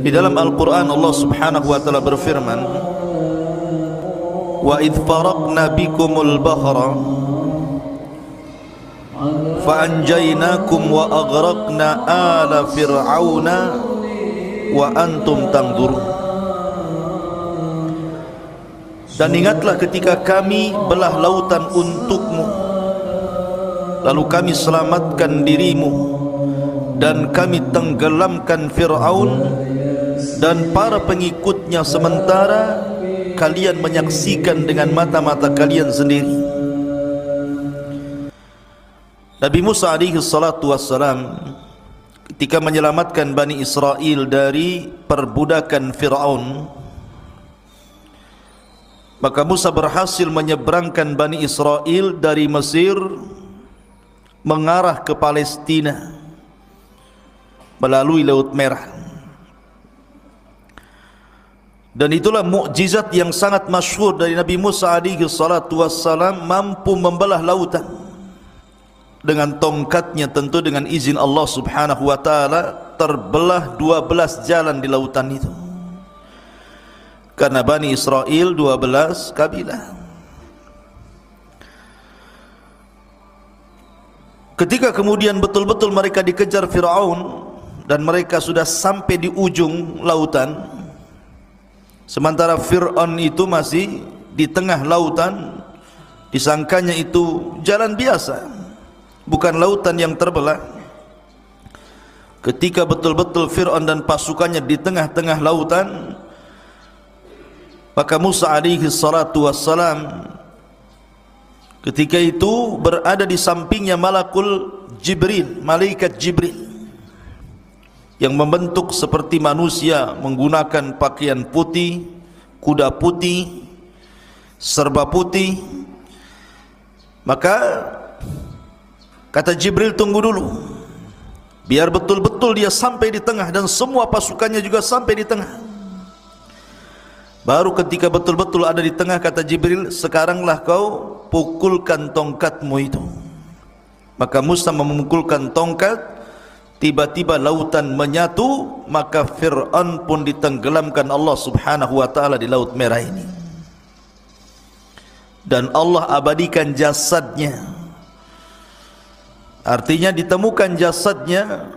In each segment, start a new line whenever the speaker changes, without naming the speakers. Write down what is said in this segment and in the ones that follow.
Di dalam Al-Quran Allah subhanahu wa ta'ala berfirman, wa idh faraqna bikumul bahra fa anjaynakum wa aghraqna ala fir'auna wa antum tanzurun. Dan ingatlah ketika kami belah lautan untukmu, lalu kami selamatkan dirimu, dan kami tenggelamkan Fir'aun dan para pengikutnya, sementara kalian menyaksikan dengan mata-mata kalian sendiri. Nabi Musa alaihi salatu wassalam ketika menyelamatkan Bani Israel dari perbudakan Fir'aun, maka Musa berhasil menyeberangkan Bani Israel dari Mesir mengarah ke Palestina melalui Laut Merah. Dan itulah mukjizat yang sangat masyhur dari Nabi Musa alaihi salatu wassalam, mampu membelah lautan dengan tongkatnya, tentu dengan izin Allah subhanahu wa ta'ala. Terbelah 12 jalan di lautan itu, karena Bani Israel 12 kabilah. Ketika kemudian betul-betul mereka dikejar Fir'aun dan mereka sudah sampai di ujung lautan, sementara Fir'aun itu masih di tengah lautan, disangkanya itu jalan biasa, bukan lautan yang terbelah. Ketika betul-betul Fir'aun dan pasukannya di tengah-tengah lautan, maka Musa alaihi salatu wassalam ketika itu berada di sampingnya malakul Jibril, malaikat Jibril, yang membentuk seperti manusia, menggunakan pakaian putih, kuda putih, serba putih. Maka kata Jibril, tunggu dulu, biar betul-betul dia sampai di tengah dan semua pasukannya juga sampai di tengah. Baru ketika betul-betul ada di tengah, kata Jibril, sekaranglah kau pukulkan tongkatmu itu. Maka Musa memukulkan tongkat, tiba-tiba lautan menyatu, maka Fir'aun pun ditenggelamkan Allah subhanahu wa ta'ala di Laut Merah ini. Dan Allah abadikan jasadnya, artinya ditemukan jasadnya.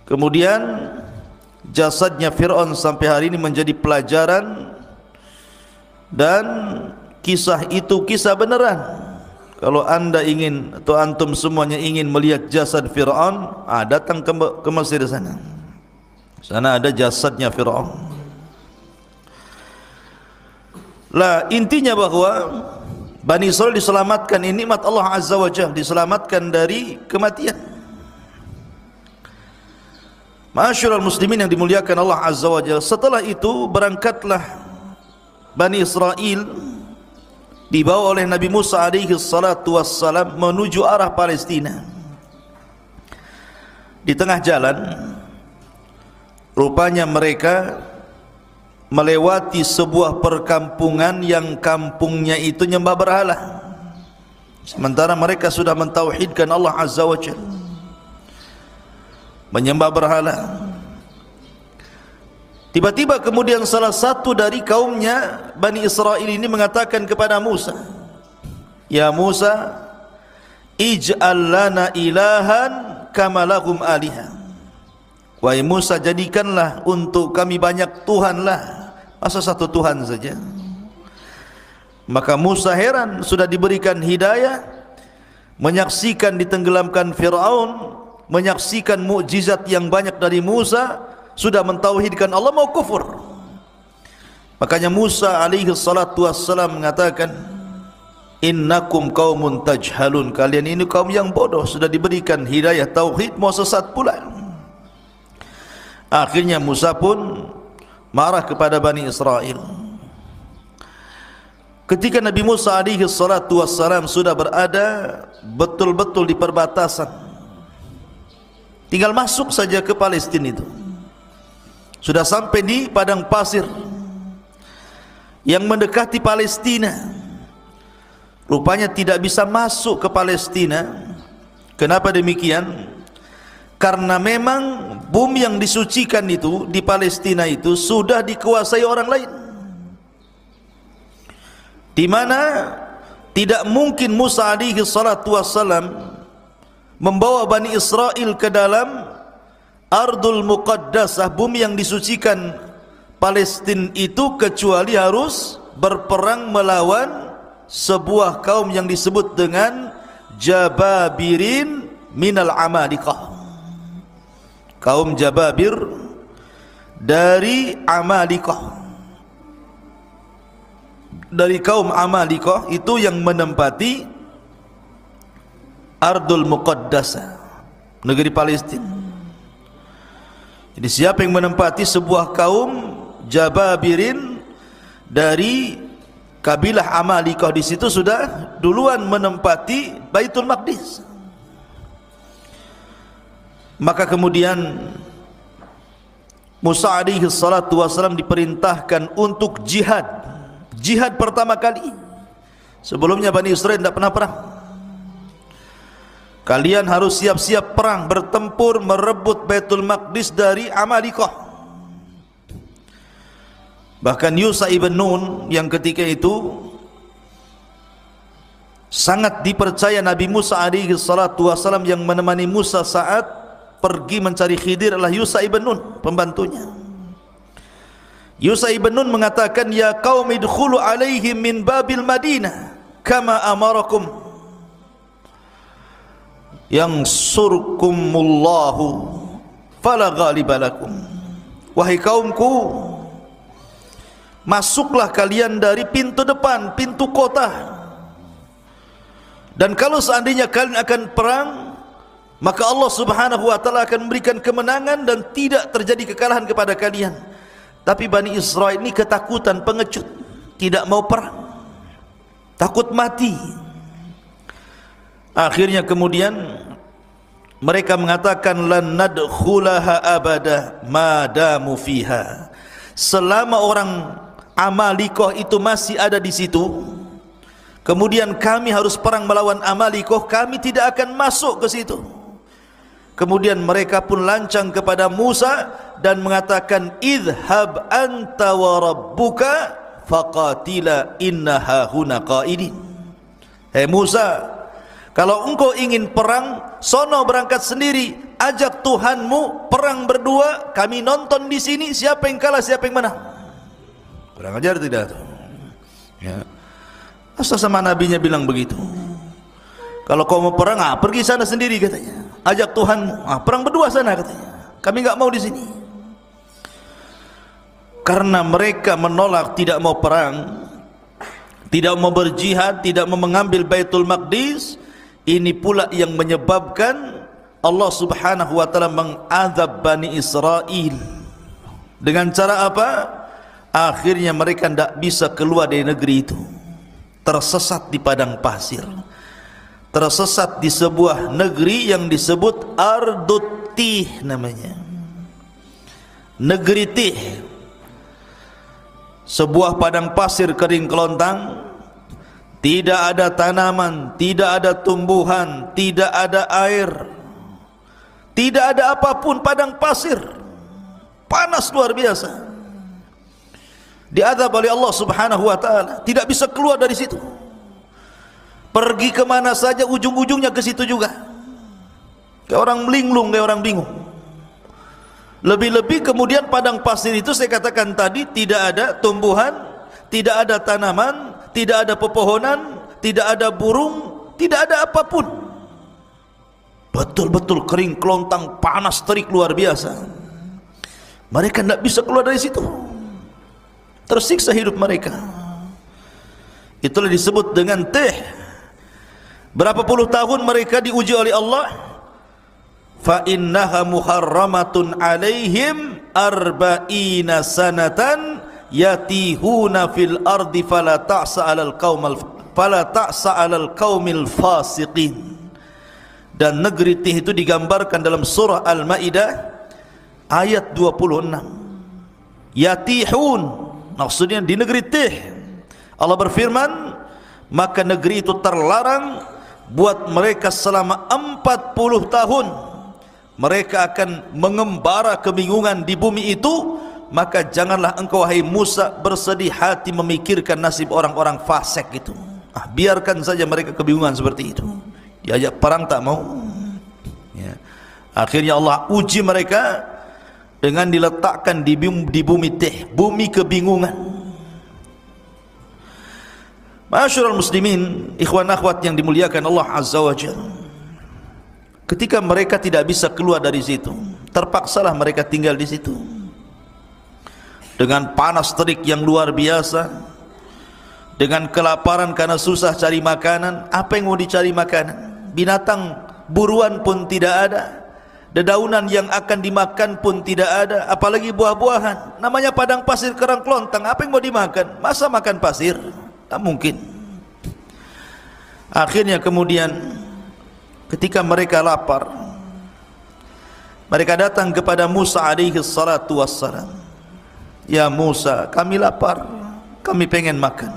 Kemudian jasadnya Fir'aun sampai hari ini menjadi pelajaran, dan kisah itu kisah beneran. Kalau anda ingin atau antum semuanya ingin melihat jasad Fir'aun, datang ke Mesir sana. Sana ada jasadnya Fir'aun. Lah, intinya bahwa Bani Israel diselamatkan, ini nikmat Allah Azza wa Jalla, diselamatkan dari kematian. Ma'asyiral muslimin yang dimuliakan Allah Azza wa Jalla, setelah itu berangkatlah Bani Israel dibawa oleh Nabi Musa alaihi salatu wassalam menuju arah Palestina. Di tengah jalan, rupanya mereka melewati sebuah perkampungan yang kampungnya itu nyembah berhala, sementara mereka sudah mentauhidkan Allah Azza wa Jalla, menyembah berhala. Tiba-tiba kemudian salah satu dari kaumnya Bani Israel ini mengatakan kepada Musa, ya Musa, ij'al lana ilahan kama lahum alihah. Wahai Musa, jadikanlah untuk kami banyak Tuhan lah, masa satu Tuhan saja? Maka Musa heran, sudah diberikan hidayah, menyaksikan ditenggelamkan Fir'aun, menyaksikan mukjizat yang banyak dari Musa, sudah mentauhidkan Allah, mau kufur. Makanya Musa alaihi salatu wassalam mengatakan, innakum qaumun tajhalun, kalian ini kaum yang bodoh, sudah diberikan hidayah tauhid mau sesat pula. Akhirnya Musa pun marah kepada Bani Israel. Ketika Nabi Musa alaihi salatu wassalam sudah berada betul-betul di perbatasan, tinggal masuk saja ke Palestina itu, sudah sampai di padang pasir yang mendekati Palestina. Rupanya tidak bisa masuk ke Palestina. Kenapa demikian? karena memang bumi yang disucikan itu di Palestina itu sudah dikuasai orang lain, di mana tidak mungkin Musa alaihi salatu wassalam membawa Bani Israel ke dalam Ardul Muqaddasah, bumi yang disucikan Palestina itu, kecuali harus berperang melawan sebuah kaum yang disebut dengan Jababirin minal Amalikah. Kaum Jababir dari Amalikah, dari kaum Amalikah itu yang menempati Ardul Muqaddasah, negeri Palestina. Jadi siapa yang menempati sebuah kaum Jababirin dari kabilah Amalikah, di situ sudah duluan menempati Baitul Maqdis. Maka kemudian Musa alaihi salatu wasallam diperintahkan untuk jihad. Jihad pertama kali. Sebelumnya Bani Israel tidak pernah perang. Kalian harus siap-siap perang, bertempur, merebut Baitul Maqdis dari Amalikah. Bahkan Yusha ibn Nun yang ketika itu sangat dipercaya Nabi Musa alaihi salatu wasallam, yang menemani Musa saat pergi mencari Khidir adalah Yusha ibn Nun, pembantunya. Yusha ibn Nun mengatakan, ya qaumi idkhulu alaihim min babil Madinah kama amarakum yang surkumullahu fala ghaliba lakum. Wahai kaumku, masuklah kalian dari pintu depan, pintu kota, dan kalau seandainya kalian akan perang, maka Allah subhanahu wa ta'ala akan memberikan kemenangan dan tidak terjadi kekalahan kepada kalian. Tapi Bani Israel ini ketakutan, pengecut, tidak mau perang, takut mati. Akhirnya kemudian mereka mengatakan, lan nadkhulaha abada madamu fiha. Selama orang Amalikah itu masih ada di situ, kemudian kami harus perang melawan Amalikah, kami tidak akan masuk ke situ. Kemudian mereka pun lancang kepada Musa dan mengatakan, idhab anta wa rabbuka faqatila inna hahuna qaidin. Hei Musa, kalau engkau ingin perang, sono berangkat sendiri, ajak Tuhanmu perang berdua, kami nonton di sini siapa yang kalah siapa yang menang. Kurang ajar tidak? Ya. Asal sama nabinya bilang begitu. Kalau kau mau perang, pergi sana sendiri katanya. Ajak Tuhanmu, perang berdua sana katanya. Kami enggak mau di sini. Karena mereka menolak, tidak mau perang, tidak mau berjihad, tidak mau mengambil Baitul Maqdis. Ini pula yang menyebabkan Allah subhanahu wa ta'ala mengazab Bani Israel. Dengan cara apa? Akhirnya mereka tidak bisa keluar dari negeri itu, tersesat di padang pasir, tersesat di sebuah negeri yang disebut Ardut Tih namanya, negeri Tih, sebuah padang pasir kering kelontang, tidak ada tanaman, tidak ada tumbuhan, tidak ada air, tidak ada apapun, padang pasir, panas luar biasa. Diazab oleh Allah subhanahu wa ta'ala, tidak bisa keluar dari situ. Pergi kemana saja ujung-ujungnya ke situ juga. Kayak orang linglung, kayak orang bingung. Lebih-lebih kemudian padang pasir itu saya katakan tadi, tidak ada tumbuhan, tidak ada tanaman, tidak ada pepohonan, tidak ada burung, tidak ada apapun. Betul-betul kering kelontang, panas terik luar biasa. Mereka tidak bisa keluar dari situ, tersiksa hidup mereka. Itulah disebut dengan Tih. Berapa puluh tahun mereka diuji oleh Allah. Fa innaha muharramatun alaihim arba'ina sanatan yatihuna fil ardi fala ta'sa 'alal qaumil fasiqin. Dan negeri Tih itu digambarkan dalam surah Al-Maidah ayat 26. Yatihun, maksudnya di negeri Tih. Allah berfirman, maka negeri itu terlarang buat mereka selama 40 tahun mereka akan mengembara kebingungan di bumi itu, maka janganlah engkau wahai Musa bersedih hati memikirkan nasib orang-orang fasik itu. Biarkan saja mereka kebingungan seperti itu. Diajak perang tak mau. Ya. Akhirnya Allah uji mereka dengan diletakkan di bumi bumi kebingungan. Ma'asyiral muslimin, ikhwan akhwat yang dimuliakan Allah Azza wa Jalla. Ketika mereka tidak bisa keluar dari situ, terpaksalah mereka tinggal di situ. Dengan panas terik yang luar biasa, dengan kelaparan karena susah cari makanan. Apa yang mau dicari makanan? Binatang buruan pun tidak ada, dedaunan yang akan dimakan pun tidak ada, apalagi buah-buahan. Namanya padang pasir kerang kelontang, apa yang mau dimakan? Masa makan pasir? Tak mungkin. Akhirnya kemudian ketika mereka lapar, mereka datang kepada Musa alaihi salatu wassalam. Ya Musa, kami lapar, kami pengen makan.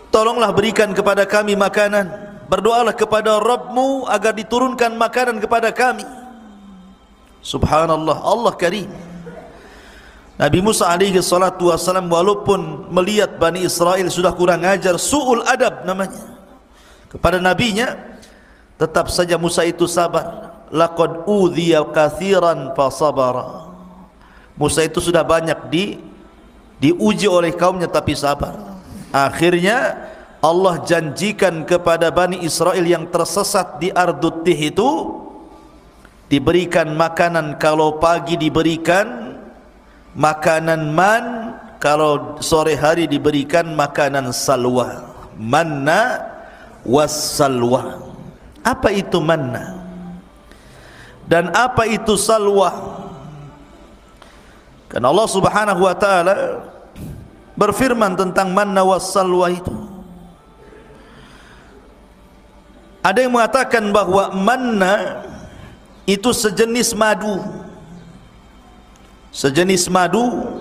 Tolonglah berikan kepada kami makanan. Berdoalah kepada Rabbmu agar diturunkan makanan kepada kami. Subhanallah, Allah karim. Nabi Musa alaihi salatu wassalam walaupun melihat Bani Israel sudah kurang ajar, su'ul adab namanya kepada nabinya, tetap saja Musa itu sabar. Laqad udhiya katsiran fasabara. Musa itu sudah banyak diuji oleh kaumnya tapi sabar. Akhirnya Allah janjikan kepada Bani Israel yang tersesat di Ardut Tih itu diberikan makanan. Kalau pagi diberikan makanan man, kalau sore hari diberikan makanan salwa. Manna was salwa. Apa itu manna dan apa itu salwa? Karena Allah Subhanahu wa taala berfirman tentang manna was salwa itu. Ada yang mengatakan bahwa manna itu sejenis madu. Sejenis madu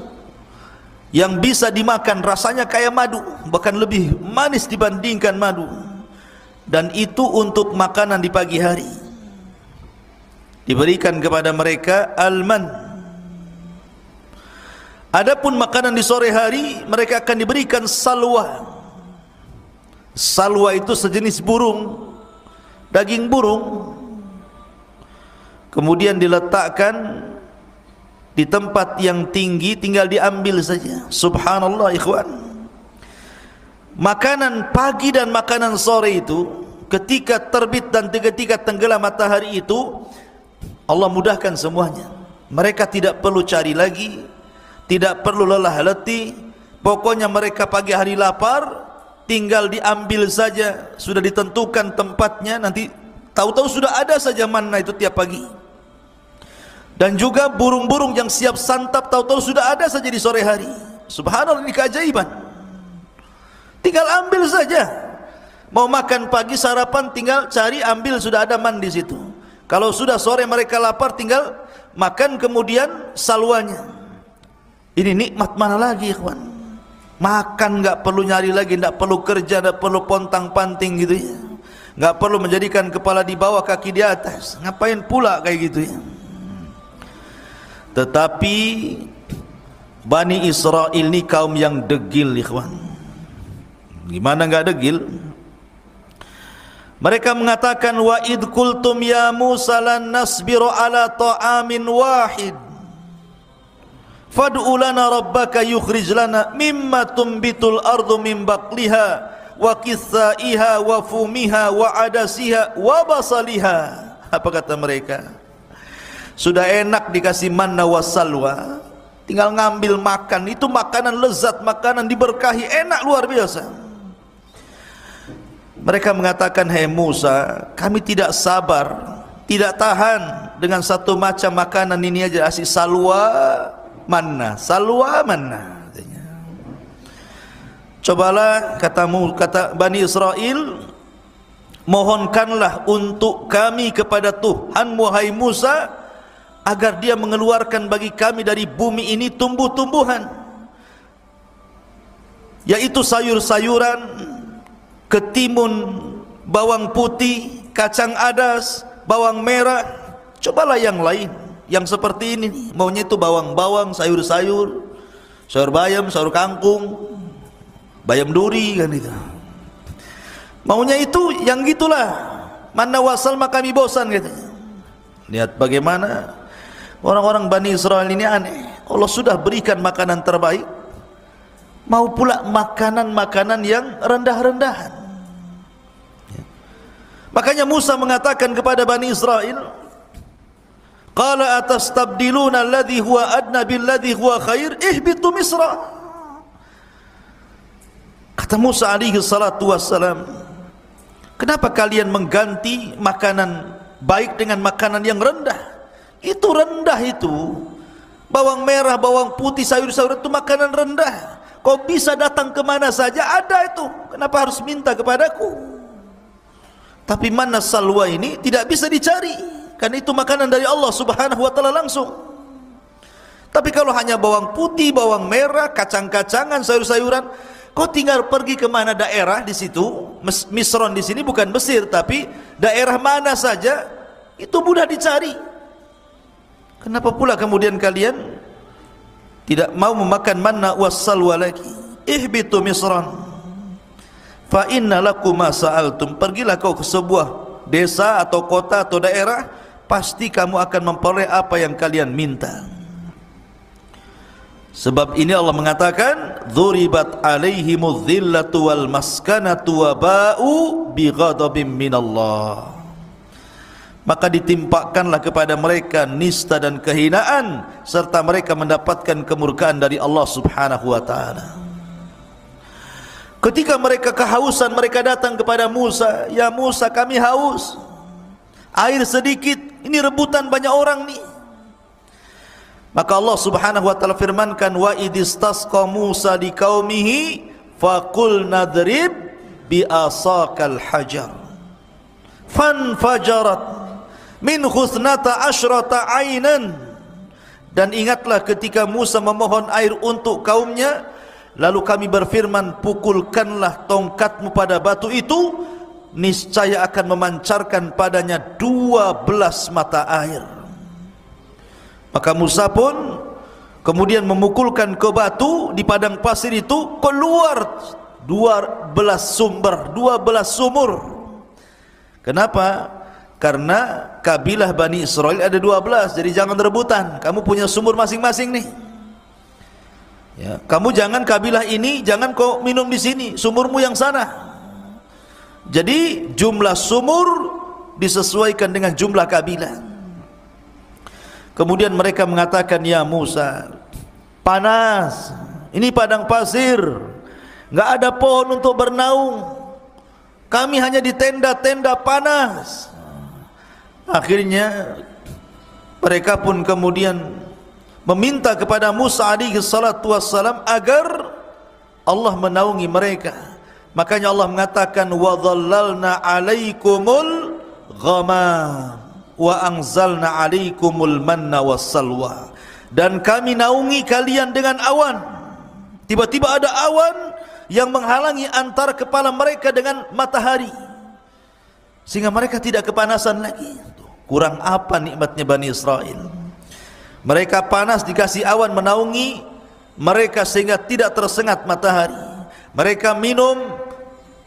yang bisa dimakan, rasanya kayak madu, bahkan lebih manis dibandingkan madu. Dan itu untuk makanan di pagi hari. Diberikan kepada mereka al-man. Adapun makanan di sore hari mereka akan diberikan salwa. Salwa itu sejenis burung, daging burung, kemudian diletakkan di tempat yang tinggi, tinggal diambil saja. Subhanallah ikhwan. Makanan pagi dan makanan sore itu, ketika terbit dan ketika tenggelam matahari itu, Allah mudahkan semuanya. Mereka tidak perlu cari lagi, tidak perlu lelah letih. Pokoknya mereka pagi hari lapar, tinggal diambil saja. Sudah ditentukan tempatnya, nanti tahu-tahu sudah ada saja manna itu tiap pagi. Dan juga burung-burung yang siap santap, tahu-tahu sudah ada saja di sore hari. Subhanallah, ini keajaiban. Tinggal ambil saja. Mau makan pagi sarapan, tinggal cari ambil, sudah ada man di situ. Kalau sudah sore mereka lapar, tinggal makan kemudian salwanya. Ini nikmat mana lagi, ikhwan? Makan enggak perlu nyari lagi, enggak perlu kerja, enggak perlu pontang-panting gitu ya. Enggak perlu menjadikan kepala di bawah kaki di atas. Ngapain pula kayak gitu ya? Tetapi Bani Israel ini kaum yang degil, ikhwan. Gimana enggak degil? Mereka mengatakan, wa id qultum ya Musa lan nasbiru ala ta'amin wahid fad'u lana rabbaka yukhrij lana mimma tumbitul ardu min baqliha wa qithaiha wa fumiha wa adasiha wa basaliha. Apa kata mereka? Sudah enak dikasih manna wassalwa, tinggal ngambil makan. Itu makanan lezat, makanan diberkahi, enak luar biasa. Mereka mengatakan, hai Musa, kami tidak sabar, tidak tahan dengan satu macam makanan ini aja. Asih salwa manna, salwa manna. Cobalah, kata Bani Israel, mohonkanlah untuk kami kepada Tuhan wahai Musa, agar dia mengeluarkan bagi kami dari bumi ini tumbuh-tumbuhan, yaitu sayur-sayuran, ketimun, bawang putih, kacang adas, bawang merah, cobalah yang lain, yang seperti ini nih. Maunya itu bawang-bawang, sayur-sayur, sayur bayam, sayur kangkung, bayam duri kan itu. Maunya itu yang gitulah. Mana wasal maka kami bosan katanya. Lihat bagaimana orang-orang Bani Israel ini aneh. Allah sudah berikan makanan terbaik, mau pula makanan-makanan yang rendah-rendahan. Makanya Musa mengatakan kepada Bani Israel, qala atastabdiluna alladhi huwa adna billadhi huwa khair ihbitu Misra. Kata Musa alaihi salatu wassalam, kenapa kalian mengganti makanan baik dengan makanan yang rendah? Itu rendah itu. Bawang merah, bawang putih, sayur-sayur itu makanan rendah. Kau bisa datang kemana saja ada itu. Kenapa harus minta kepadaku? Tapi mana salwa ini tidak bisa dicari, karena itu makanan dari Allah subhanahu wa ta'ala langsung. Tapi kalau hanya bawang putih, bawang merah, kacang-kacangan, sayur-sayuran, kau tinggal pergi ke mana daerah di situ. Misron di sini bukan Mesir, tapi daerah mana saja itu mudah dicari. Kenapa pula kemudian kalian tidak mau memakan manna wassalwa lagi? Ihbitu Misran fa inna lakum ma sa'altum. Pergilah kau ke sebuah desa atau kota atau daerah, pasti kamu akan memperoleh apa yang kalian minta. Sebab ini Allah mengatakan, dzuribat alaihimudz dzillatu wal maskanatu wa ba'u bighadabim minallah. Maka ditimpakanlah kepada mereka nista dan kehinaan, serta mereka mendapatkan kemurkaan dari Allah subhanahu wa ta'ala. Ketika mereka kehausan, mereka datang kepada Musa, ya Musa kami haus, air sedikit, ini rebutan banyak orang nih. Maka Allah subhanahu wa ta'ala firmankan, wa idistasqa Musa di qaumihi faqul nadrib bi asaqal hajar fanfajarat min khusnata asyrata ainan. Dan ingatlah ketika Musa memohon air untuk kaumnya, lalu kami berfirman, pukulkanlah tongkatmu pada batu itu, niscaya akan memancarkan padanya 12 mata air. Maka Musa pun kemudian memukulkan ke batu di padang pasir itu, keluar 12 sumur. Kenapa? Karena kabilah Bani Israel ada 12, jadi jangan rebutan. Kamu punya sumur masing-masing nih. Ya, kamu jangan kabilah ini, jangan kau minum di sini, sumurmu yang sana. Jadi jumlah sumur disesuaikan dengan jumlah kabilah. Kemudian mereka mengatakan, ya Musa, panas, ini padang pasir, nggak ada pohon untuk bernaung, kami hanya di tenda-tenda panas. Akhirnya mereka pun kemudian meminta kepada Musa alaihi salatu wassalam agar Allah menaungi mereka. Makanya Allah mengatakan, wa dhallalna alaikumul ghamam wa anzalna alaikumul manna wassalwa. Dan kami naungi kalian dengan awan. Tiba-tiba ada awan yang menghalangi antara kepala mereka dengan matahari, sehingga mereka tidak kepanasan lagi. Kurang apa nikmatnya Bani Israel? Mereka panas, dikasih awan menaungi mereka sehingga tidak tersengat matahari. Mereka minum,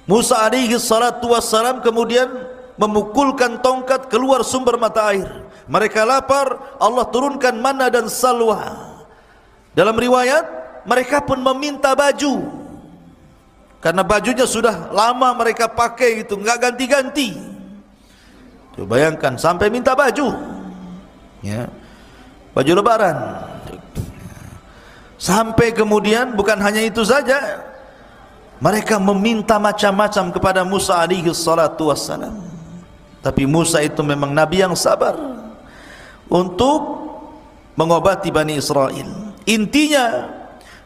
Musa alaihi salatu wassalam kemudian memukulkan tongkat, keluar sumber mata air. Mereka lapar, Allah turunkan manna dan salwa. Dalam riwayat, mereka pun meminta baju, karena bajunya sudah lama mereka pakai itu, nggak ganti-ganti. Coba bayangkan, sampai minta baju, ya, baju lebaran. Sampai kemudian bukan hanya itu saja, mereka meminta macam-macam kepada Musa alaihi salatu wassalam. Tapi Musa itu memang nabi yang sabar untuk mengobati Bani Israel. Intinya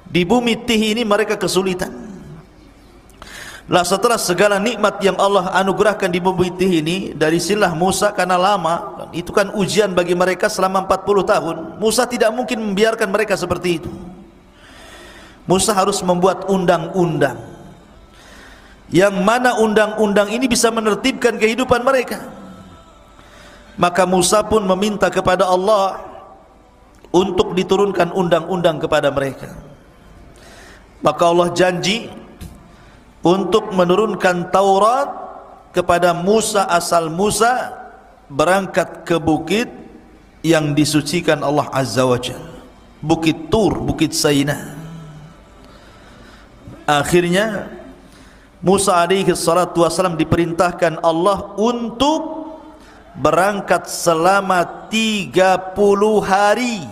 di bumi Tih ini mereka kesulitan. Lah setelah segala nikmat yang Allah anugerahkan di bumi Tih ini, dari silah Musa, karena lama, itu kan ujian bagi mereka selama 40 tahun. Musa tidak mungkin membiarkan mereka seperti itu. Musa harus membuat undang-undang, yang mana undang-undang ini bisa menertibkan kehidupan mereka. Maka Musa pun meminta kepada Allah untuk diturunkan undang-undang kepada mereka. Maka Allah janji untuk menurunkan Taurat kepada Musa asal Musa berangkat ke bukit yang disucikan Allah Azza wa Jalla, Bukit Tur, Bukit Sainah. Akhirnya Musa alaihi salatu wasallam diperintahkan Allah untuk berangkat selama 30 hari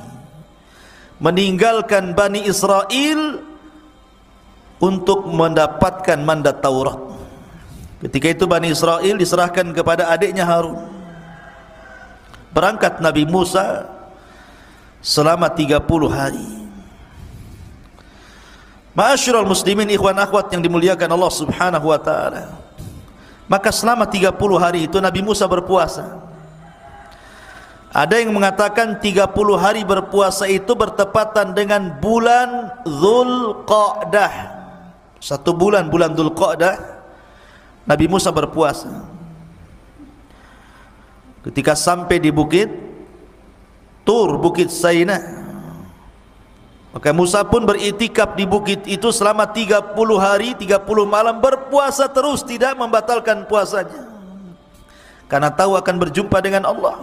meninggalkan Bani Israel untuk mendapatkan mandat Taurat. Ketika itu Bani Israel diserahkan kepada adiknya Harun. Berangkat Nabi Musa selama 30 hari. Ma'asyiral muslimin, ikhwan akhwat yang dimuliakan Allah Subhanahu wa taala. Maka selama 30 hari itu Nabi Musa berpuasa. Ada yang mengatakan 30 hari berpuasa itu bertepatan dengan bulan Dzulqa'dah. Satu bulan Dzulqa'dah Nabi Musa berpuasa. Ketika sampai di bukit Tur, Bukit Sainah, maka Musa pun beriktikaf di bukit itu selama 30 hari 30 malam, berpuasa terus, tidak membatalkan puasanya, karena tahu akan berjumpa dengan Allah.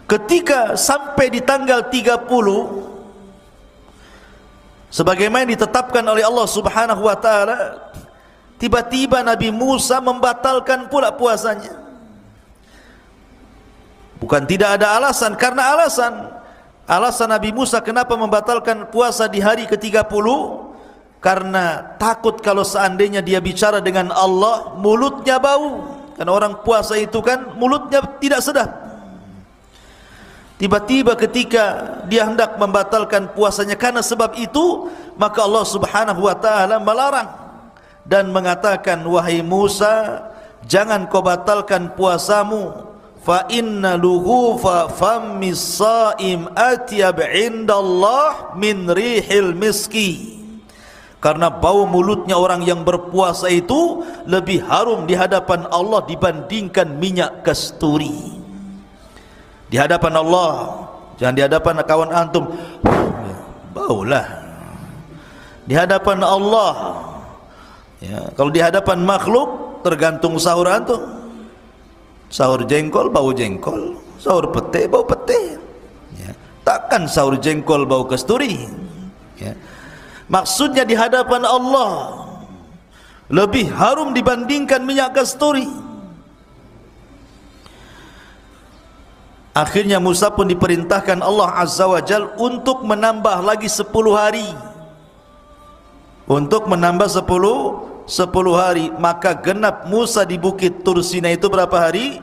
Ketika sampai di tanggal 30 sebagaimana ditetapkan oleh Allah Subhanahu wa taala, tiba-tiba Nabi Musa membatalkan pula puasanya. Bukan tidak ada alasan, karena alasan Nabi Musa kenapa membatalkan puasa di hari ke-30, karena takut kalau seandainya dia bicara dengan Allah mulutnya bau. Karena orang puasa itu kan mulutnya tidak sedap. Tiba-tiba ketika dia hendak membatalkan puasanya karena sebab itu, maka Allah Subhanahu wa taala melarang dan mengatakan, wahai Musa, jangan kau batalkan puasamu, fa inna luhufa fammis saim atyab indallah min rihil miski, karena bau mulutnya orang yang berpuasa itu lebih harum di hadapan Allah dibandingkan minyak kasturi. Di hadapan Allah, jangan di hadapan kawan antum, baulah. Di hadapan Allah, ya, kalau di hadapan makhluk tergantung sahur antum. Sahur jengkol bau jengkol, sahur pete bau pete, ya. Takkan sahur jengkol bau kasturi, ya. Maksudnya di hadapan Allah lebih harum dibandingkan minyak kasturi. Akhirnya Musa pun diperintahkan Allah Azza wa Jal untuk menambah lagi 10 hari, untuk menambah 10 hari. Maka genap Musa di bukit Tur Sinai itu berapa hari?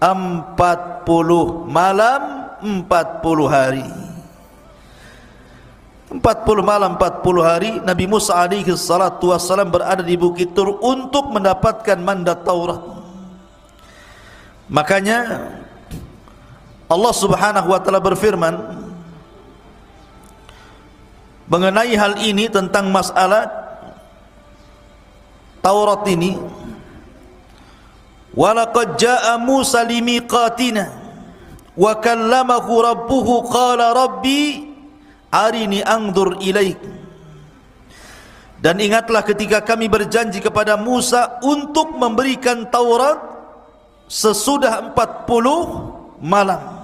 40 malam 40 hari. 40 malam 40 hari Nabi Musa alaihi salatu wassalam berada di bukit Tur untuk mendapatkan mandat Taurat. Makanya Allah Subhanahu wa taala berfirman mengenai hal ini, tentang masalah Taurat ini, walaqad jaa Musa limiqatina wa kallamahu rabbuhu qala rabbi arini anzur ilaik. Dan ingatlah ketika kami berjanji kepada Musa untuk memberikan Taurat sesudah 40 malam.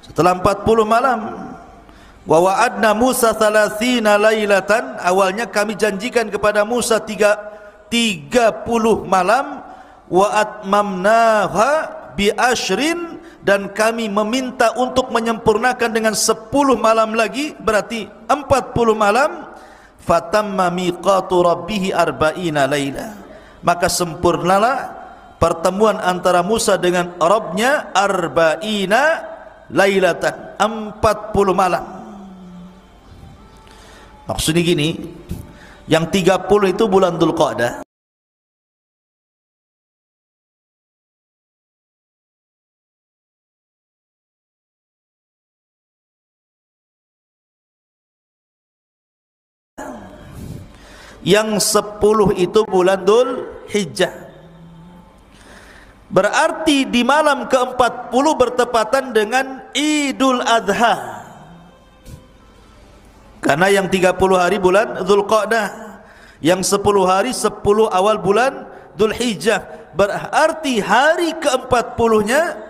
Setelah 40 malam, wa wa'adna Musa 30 lailatan, awalnya kami janjikan kepada Musa 30 malam, wa atmamnaha bi ashrin, dan kami meminta untuk menyempurnakan dengan 10 malam lagi, berarti 40 malam. Fatamma miqatu rabbih 40 laila, maka sempurnalah pertemuan antara Musa dengan Rabbnya 40 lailatan, 40 malam. Maksudnya gini, yang 30 itu bulan Dzulqa'dah, yang 10 itu bulan Dzulhijjah. Berarti di malam ke-40 bertepatan dengan Idul Adha. Karena yang 30 hari bulan Dzulqa'dah, yang 10 hari 10 awal bulan Dzulhijjah. Berarti hari ke-40-nya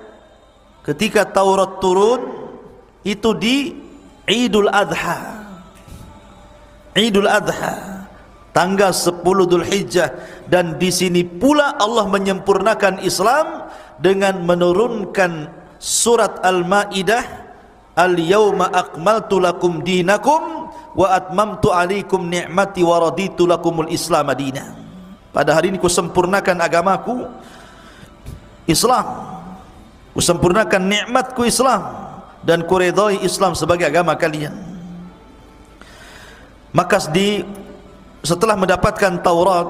ketika Taurat turun itu di Idul Adha. Idul Adha, tanggal 10 Dzulhijjah. Dan di sini pula Allah menyempurnakan Islam dengan menurunkan surat Al-Maidah, Al-yawma akmaltu lakum dinakum wa atmamtu alaikum ni'mati wa raditu lakumul Islam madinah. Pada hari ini ku sempurnakan agamaku Islam, ku sempurnakan nikmatku Islam, dan ku redai Islam sebagai agama kalian. Maka setelah mendapatkan Taurat,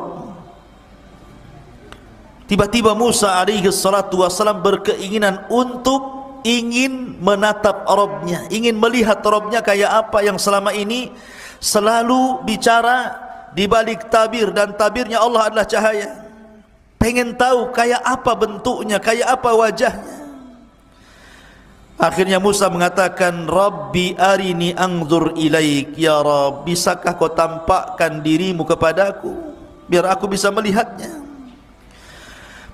tiba-tiba Musa alaihi salatu wassalam berkeinginan untuk ingin menatap Rabbnya, ingin melihat Rabbnya kayak apa yang selama ini selalu bicara di balik tabir, dan tabirnya Allah adalah cahaya. Pengen tahu kayak apa bentuknya, kayak apa wajahnya. Akhirnya Musa mengatakan, Rabbi arini anzur ilaik, ya Rabb, bisakah kau tampakkan dirimu kepadaku biar aku bisa melihatnya.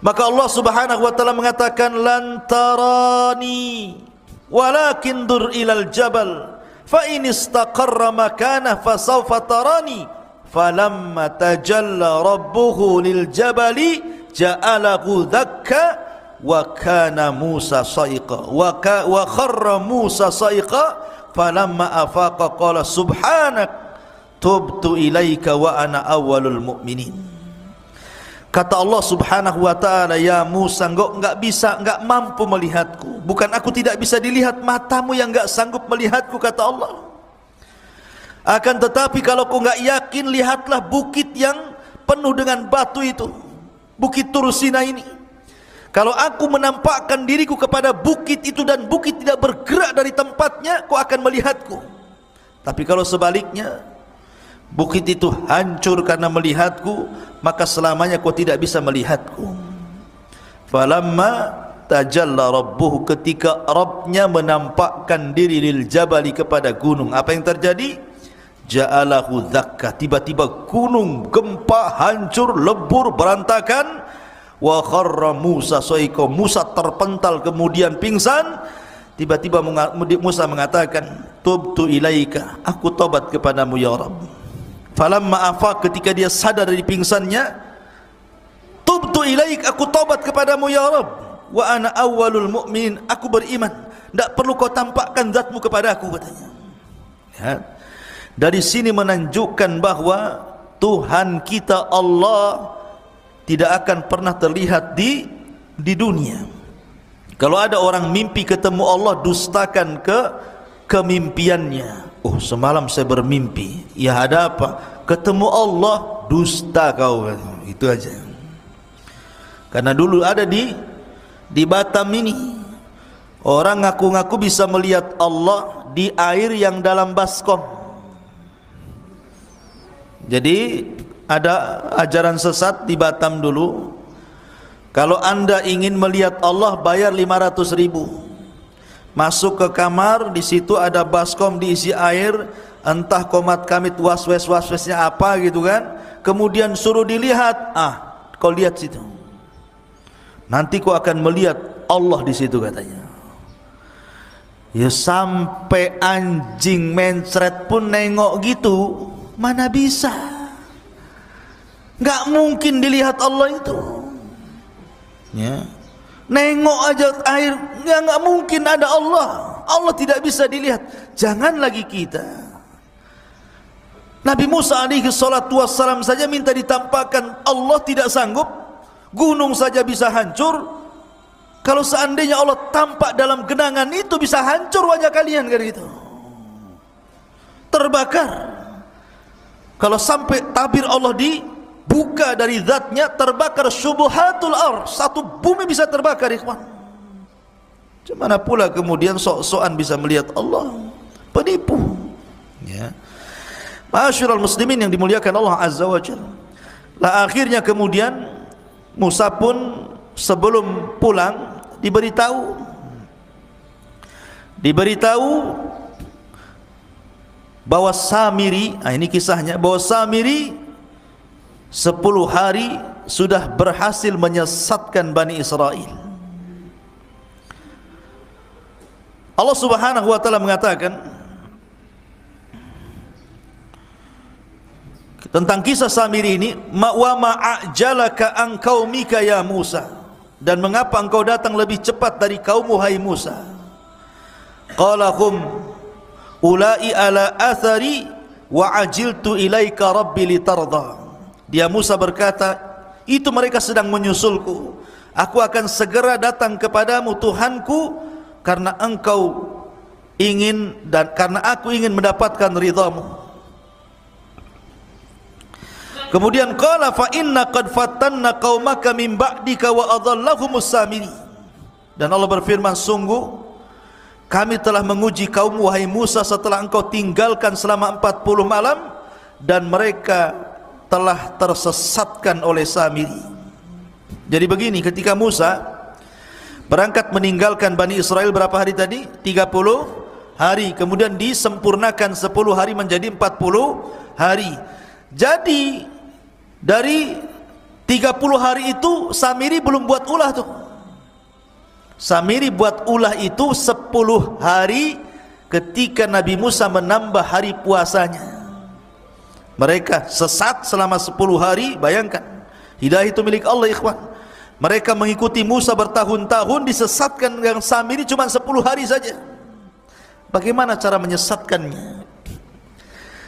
Maka Allah Subhanahu wa taala mengatakan, lan tarani walakin dur ilal jabal fa in istaqarra makanah fasawfa tarani falamma tajalla rabbuhu lil jabali ja'alahu dakka wa kana Musa sa'iqa wa kharra Musa sa'iqa falamma afaqa qala subhanak tubtu ilaika wa ana awwalul mu'minin. Kata Allah Subhanahu wa ta'ala, ya Musa, engkau enggak mampu melihatku. Bukan aku tidak bisa dilihat, matamu yang enggak sanggup melihatku, kata Allah. Akan tetapi kalau kau enggak yakin, lihatlah bukit yang penuh dengan batu itu, Bukit Tur Sina ini. Kalau aku menampakkan diriku kepada bukit itu dan bukit tidak bergerak dari tempatnya, kau akan melihatku. Tapi kalau sebaliknya, bukit itu hancur karena melihatku, maka selamanya kau tidak bisa melihatku. Falamma tajalla rabbuhu, ketika Rabbnya menampakkan diri lil jabali, kepada gunung, apa yang terjadi? Ja'alahu dzakka, tiba-tiba gunung gempa, hancur, lebur, berantakan. Wa kharra Musa sa'iqa, Musa terpental kemudian pingsan. Tiba-tiba Musa mengatakan, tubtu ilaika, aku tobat kepadamu ya Rabb. Falamma afaq, ketika dia sadar dari pingsannya, tubtu ilaik, aku tobat kepadamu ya Rabb. Wa ana awwalul mu'minin, aku beriman, tidak perlu kau tampakkan zatmu kepada aku, katanya. Ya. Dari sini menunjukkan bahwa Tuhan kita Allah tidak akan pernah terlihat di dunia. Kalau ada orang mimpi ketemu Allah, dustakan kemimpiannya. Oh, semalam saya bermimpi. Ya, ada apa? Ketemu Allah, dusta kau. Itu aja. Karena dulu ada di Batam ini, orang ngaku-ngaku bisa melihat Allah di air yang dalam baskom. Jadi ada ajaran sesat di Batam dulu. Kalau anda ingin melihat Allah, bayar 500.000. Masuk ke kamar, di situ ada baskom diisi air, entah komat kamit waswesnya apa gitu kan. Kemudian suruh dilihat, kau lihat situ. Nanti kau akan melihat Allah di situ, katanya. Ya, sampai anjing mencret pun nengok gitu, mana bisa? Nggak mungkin dilihat Allah itu. Ya. Nengok aja air, nggak mungkin ada Allah. Allah tidak bisa dilihat. Jangan lagi kita. Nabi Musa alaihi salatu wassalam saja minta ditampakkan, Allah tidak sanggup. Gunung saja bisa hancur. Kalau seandainya Allah tampak dalam genangan itu, bisa hancur wajah kalian, kan gitu. Terbakar. Kalau sampai tabir Allah buka dari zatnya, terbakar syubuhatul ar, satu bumi bisa terbakar, ikhwan. Cemana pula kemudian sok-sokan bisa melihat Allah? Penipu. Ya. Ma'asyiral muslimin yang dimuliakan Allah Azza wa Jalla. Lah akhirnya kemudian Musa pun sebelum pulang diberitahu bahwa Samiri, ini kisahnya, bahwa Samiri 10 hari sudah berhasil menyesatkan Bani Israel. Allah Subhanahu wa taala mengatakan tentang kisah Samiri ini, wa ma'ajalaka an qaumika ya Musa, dan mengapa engkau datang lebih cepat dari kaummu hai Musa? Qala hum ulai ala athari wa ajiltu ilaika rabbi litarda. Dia Musa berkata, itu mereka sedang menyusulku, aku akan segera datang kepadamu Tuhanku, karena engkau ingin dan karena aku ingin mendapatkan ridhamu. Kemudian qala fa inna qad fatanna qaumaka min ba'dika wa adhallahumus Samiri. Dan Allah berfirman, sungguh kami telah menguji kaummu wahai Musa setelah engkau tinggalkan selama 40 malam, dan mereka telah tersesatkan oleh Samiri. Jadi begini, ketika Musa berangkat meninggalkan Bani Israel berapa hari tadi? 30 hari. Kemudian disempurnakan 10 hari menjadi 40 hari. Jadi dari 30 hari itu Samiri belum buat ulah tuh. Samiri buat ulah itu 10 hari ketika Nabi Musa menambah hari puasanya. Mereka sesat selama 10 hari. Bayangkan, hidayah itu milik Allah, ikhwan. Mereka mengikuti Musa bertahun-tahun, disesatkan dengan Samiri cuma 10 hari saja. Bagaimana cara menyesatkannya?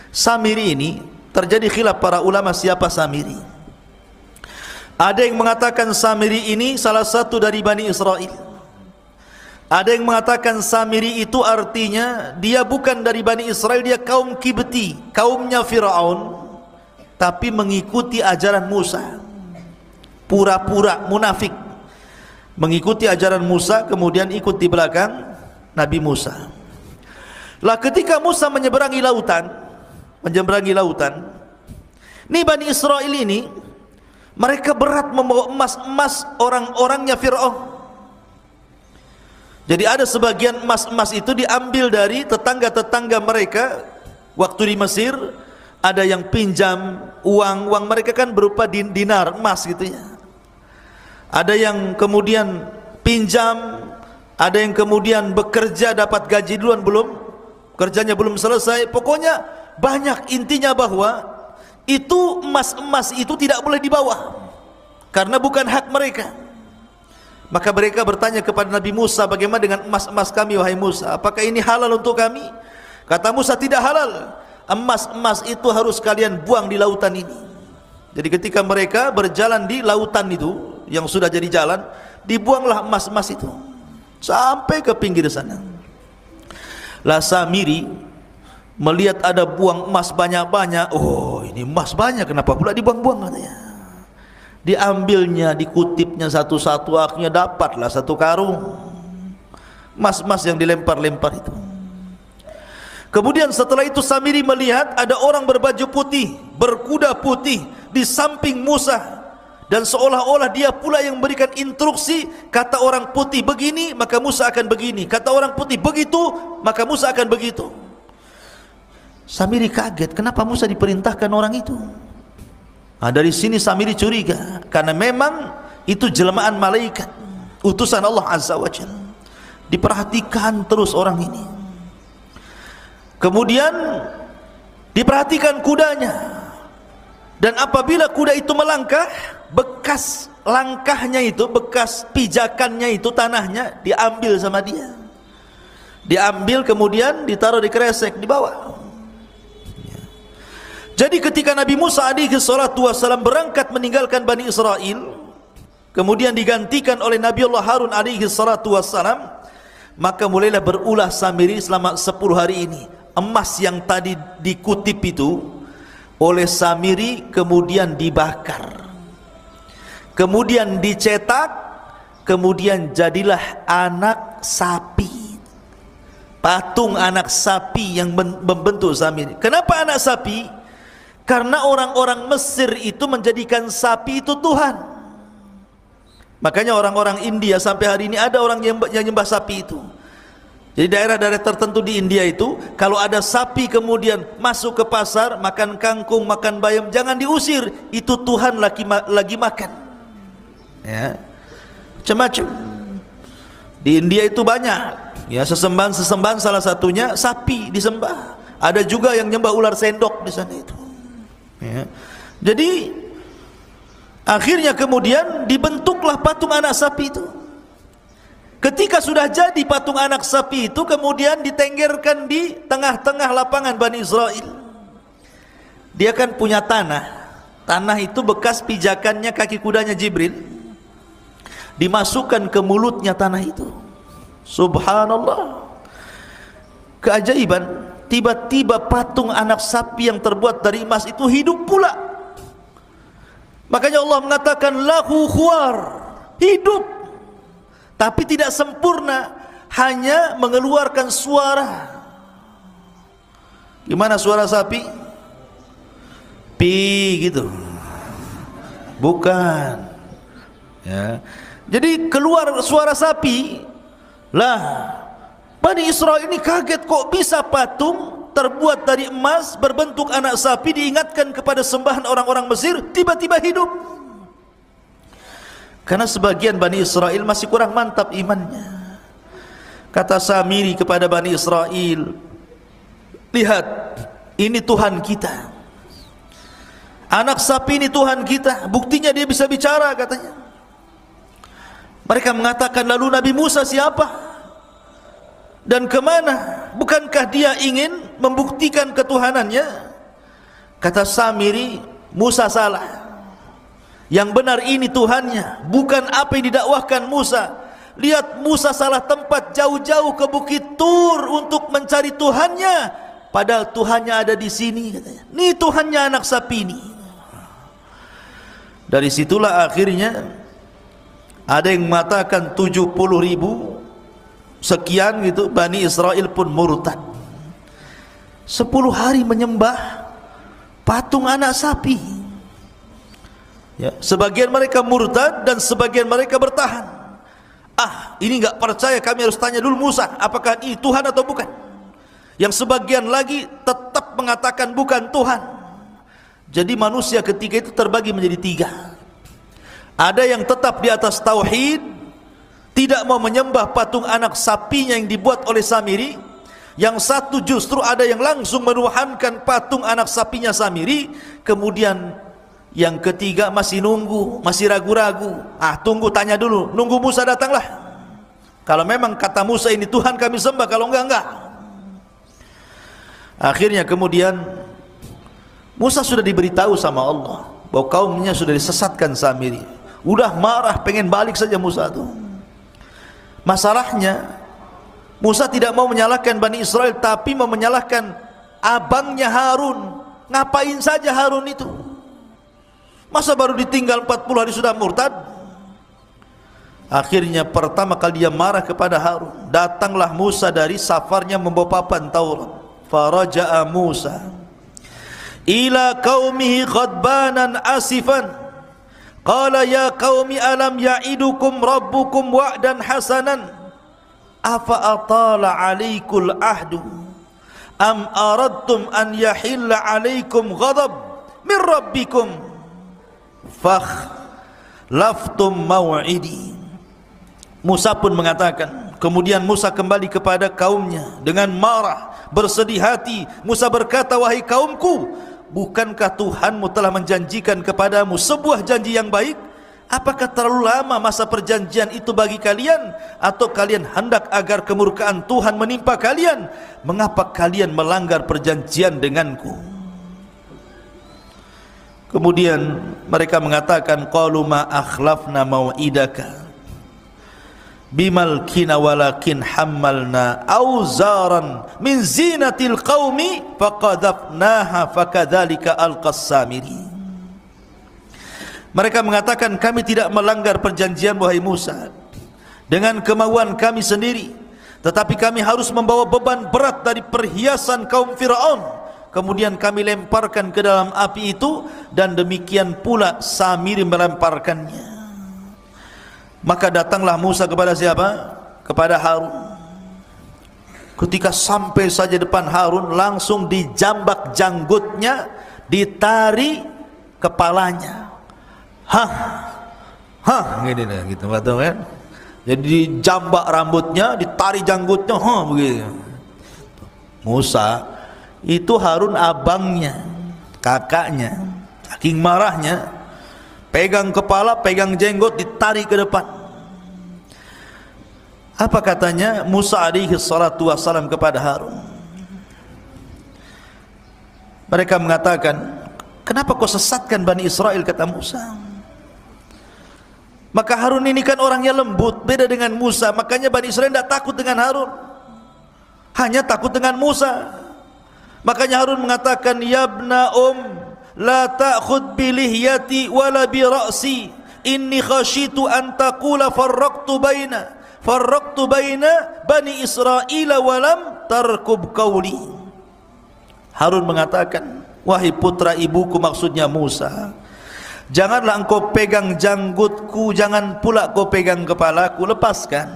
Samiri ini terjadi khilaf para ulama siapa Samiri. Ada yang mengatakan Samiri ini salah satu dari Bani Israel. Ada yang mengatakan Samiri itu artinya dia bukan dari Bani Israel, dia kaum Kibti, kaumnya Fir'aun, tapi mengikuti ajaran Musa. Pura-pura munafik, mengikuti ajaran Musa, kemudian ikut di belakang Nabi Musa. Lah ketika Musa menyeberangi lautan, ini Bani Israel ini, mereka berat membawa emas-emas orang-orangnya Fir'aun. Jadi ada sebagian emas-emas itu diambil dari tetangga-tetangga mereka waktu di Mesir. Ada yang pinjam uang mereka kan berupa dinar, emas gitu ya. Ada yang kemudian pinjam, ada yang kemudian bekerja dapat gaji duluan, kerjanya belum selesai. Pokoknya banyak, intinya bahwa itu emas-emas itu tidak boleh dibawa karena bukan hak mereka. Maka mereka bertanya kepada Nabi Musa, bagaimana dengan emas-emas kami wahai Musa? Apakah ini halal untuk kami? Kata Musa, tidak halal. Emas-emas itu harus kalian buang di lautan ini. Jadi ketika mereka berjalan di lautan itu yang sudah jadi jalan, dibuanglah emas-emas itu sampai ke pinggir sana. Lah Samiri melihat ada buang emas banyak-banyak. Oh, ini emas banyak, kenapa pula dibuang-buang katanya. Diambilnya, dikutipnya satu-satu, akhirnya dapatlah 1 karung emas-emas yang dilempar-lempar itu. Kemudian setelah itu Samiri melihat ada orang berbaju putih, berkuda putih di samping Musa, dan seolah-olah dia pula yang memberikan instruksi. Kata orang putih begini, maka Musa akan begini. Kata orang putih begitu, maka Musa akan begitu. Samiri kaget, kenapa Musa diperintahkan orang itu? Nah, dari sini Samiri curiga, karena memang itu jelmaan malaikat, utusan Allah Azza wa Jalla. Diperhatikan terus orang ini. Kemudian diperhatikan kudanya, dan apabila kuda itu melangkah, bekas langkahnya itu, bekas pijakannya itu, tanahnya diambil sama dia. Diambil kemudian ditaruh di kresek di bawah. Jadi ketika Nabi Musa alaihi salatu wasallam berangkat meninggalkan Bani Israel, kemudian digantikan oleh Nabi Allah Harun alaihi salatu wasallam, maka mulailah berulah Samiri selama 10 hari ini. Emas yang tadi dikutip itu oleh Samiri kemudian dibakar, kemudian dicetak, kemudian jadilah anak sapi, patung anak sapi yang membentuk Samiri. Kenapa anak sapi? Karena orang-orang Mesir itu menjadikan sapi itu Tuhan. Makanya orang-orang India sampai hari ini ada orang yang nyembah sapi itu. Jadi daerah-daerah tertentu di India itu, kalau ada sapi kemudian masuk ke pasar, makan kangkung, makan bayam, jangan diusir, itu Tuhan lagi makan. Ya, macam-macam. Di India itu banyak, ya, sesembahan salah satunya sapi disembah. Ada juga yang nyembah ular sendok di sana itu. Ya. Jadi akhirnya kemudian dibentuklah patung anak sapi itu. Ketika sudah jadi patung anak sapi itu, kemudian ditenggerkan di tengah-tengah lapangan Bani Israel. Dia kan punya tanah. Tanah itu bekas pijakannya kaki kudanya Jibril. Dimasukkan ke mulutnya tanah itu. Subhanallah. Keajaiban, tiba-tiba patung anak sapi yang terbuat dari emas itu hidup pula. Makanya Allah mengatakan lahu khuwar, hidup. Tapi tidak sempurna, hanya mengeluarkan suara. Gimana suara sapi? Pi gitu. Bukan. Ya. Jadi keluar suara sapi. Lah, Bani Israel ini kaget, kok bisa patung terbuat dari emas berbentuk anak sapi diingatkan kepada sembahan orang-orang Mesir tiba-tiba hidup. Karena sebagian Bani Israel masih kurang mantap imannya. Kata Samiri kepada Bani Israel, lihat, ini Tuhan kita. Anak sapi ini Tuhan kita. Buktinya dia bisa bicara, katanya. Mereka mengatakan, lalu Nabi Musa siapa? Dan kemana? Bukankah dia ingin membuktikan ketuhanannya? Kata Samiri, Musa salah. Yang benar ini Tuhannya, bukan apa yang didakwahkan Musa. Lihat, Musa salah tempat, jauh-jauh ke Bukit Tur untuk mencari Tuhannya, padahal Tuhannya ada di sini, katanya. Ini Tuhannya anak sapi ini. Dari situlah akhirnya ada yang mengatakan 70.000 sekian gitu, Bani Israel pun murtad. 10 hari menyembah patung anak sapi. Ya, sebagian mereka murtad dan sebagian mereka bertahan. Ini enggak percaya, kami harus tanya dulu Musa, apakah ini Tuhan atau bukan. Yang sebagian lagi tetap mengatakan bukan Tuhan. Jadi manusia ketika itu terbagi menjadi 3. Ada yang tetap di atas tauhid, tidak mau menyembah patung anak sapinya yang dibuat oleh Samiri. Yang satu justru ada yang langsung menuhankan patung anak sapinya Samiri. Kemudian yang ketiga masih nunggu, masih ragu-ragu. Tunggu, tanya dulu, nunggu Musa datanglah. Kalau memang kata Musa ini Tuhan kami sembah, kalau enggak. Akhirnya kemudian Musa sudah diberitahu sama Allah bahwa kaumnya sudah disesatkan Samiri. Udah marah, pengen balik saja Musa itu. Masalahnya Musa tidak mau menyalahkan Bani Israel, tapi mau menyalahkan abangnya Harun. Ngapain saja Harun itu? Masa baru ditinggal 40 hari sudah murtad? Akhirnya pertama kali dia marah kepada Harun. Datanglah Musa dari safarnya membawa papan Taurat. Faraja'a Musa ila qaumihi ghadbanan asifan. Qala ya qaumi alam ya'idukum rabbukum wa'dan hasanan. Afa atala 'alaikul ahdu am aradtum an yahilla 'alaikum ghadab min rabbikum fakhlaftum mau'idi. Musa pun mengatakan, kemudian Musa kembali kepada kaumnya dengan marah, bersedih hati. Musa berkata, wahai kaumku, bukankah Tuhanmu telah menjanjikan kepadamu sebuah janji yang baik? Apakah terlalu lama masa perjanjian itu bagi kalian? Atau kalian hendak agar kemurkaan Tuhan menimpa kalian? Mengapa kalian melanggar perjanjian denganku? Kemudian mereka mengatakan, qalu ma akhlafna mau'idaka bimalkina walakin hammalna auzaran min zinatil qaumi faqadhafnaha fakadzalika alqas Samiri. Mereka mengatakan, kami tidak melanggar perjanjian wahai Musa dengan kemauan kami sendiri, tetapi kami harus membawa beban berat dari perhiasan kaum Firaun. Kemudian kami lemparkan ke dalam api itu, dan demikian pula Samiri melemparkannya. Maka datanglah Musa kepada siapa? Kepada Harun. Ketika sampai saja depan Harun, langsung dijambak janggutnya, ditari kepalanya. Gini dah, gitu betul kan? Jadi dijambak rambutnya, ditari janggutnya, begitu. Musa itu Harun abangnya, kakaknya, saking marahnya, pegang kepala, pegang jenggot, ditarik ke depan. Apa katanya Musa alaihi salatu wassalam kepada Harun? Mereka mengatakan, kenapa kau sesatkan Bani Israel, kata Musa. Maka Harun ini kan orangnya lembut, beda dengan Musa. Makanya Bani Israel tidak takut dengan Harun, hanya takut dengan Musa. Makanya Harun mengatakan, ya ibna la ta'khud bi lihyati wala bi ra'si, inni khashitu an taqula farraqtu baina Bani Israel wa lam tarkub qawli. Harun mengatakan, wahai putra ibuku, maksudnya Musa, janganlah engkau pegang janggutku, jangan pula kau pegang kepalaku, lepaskan.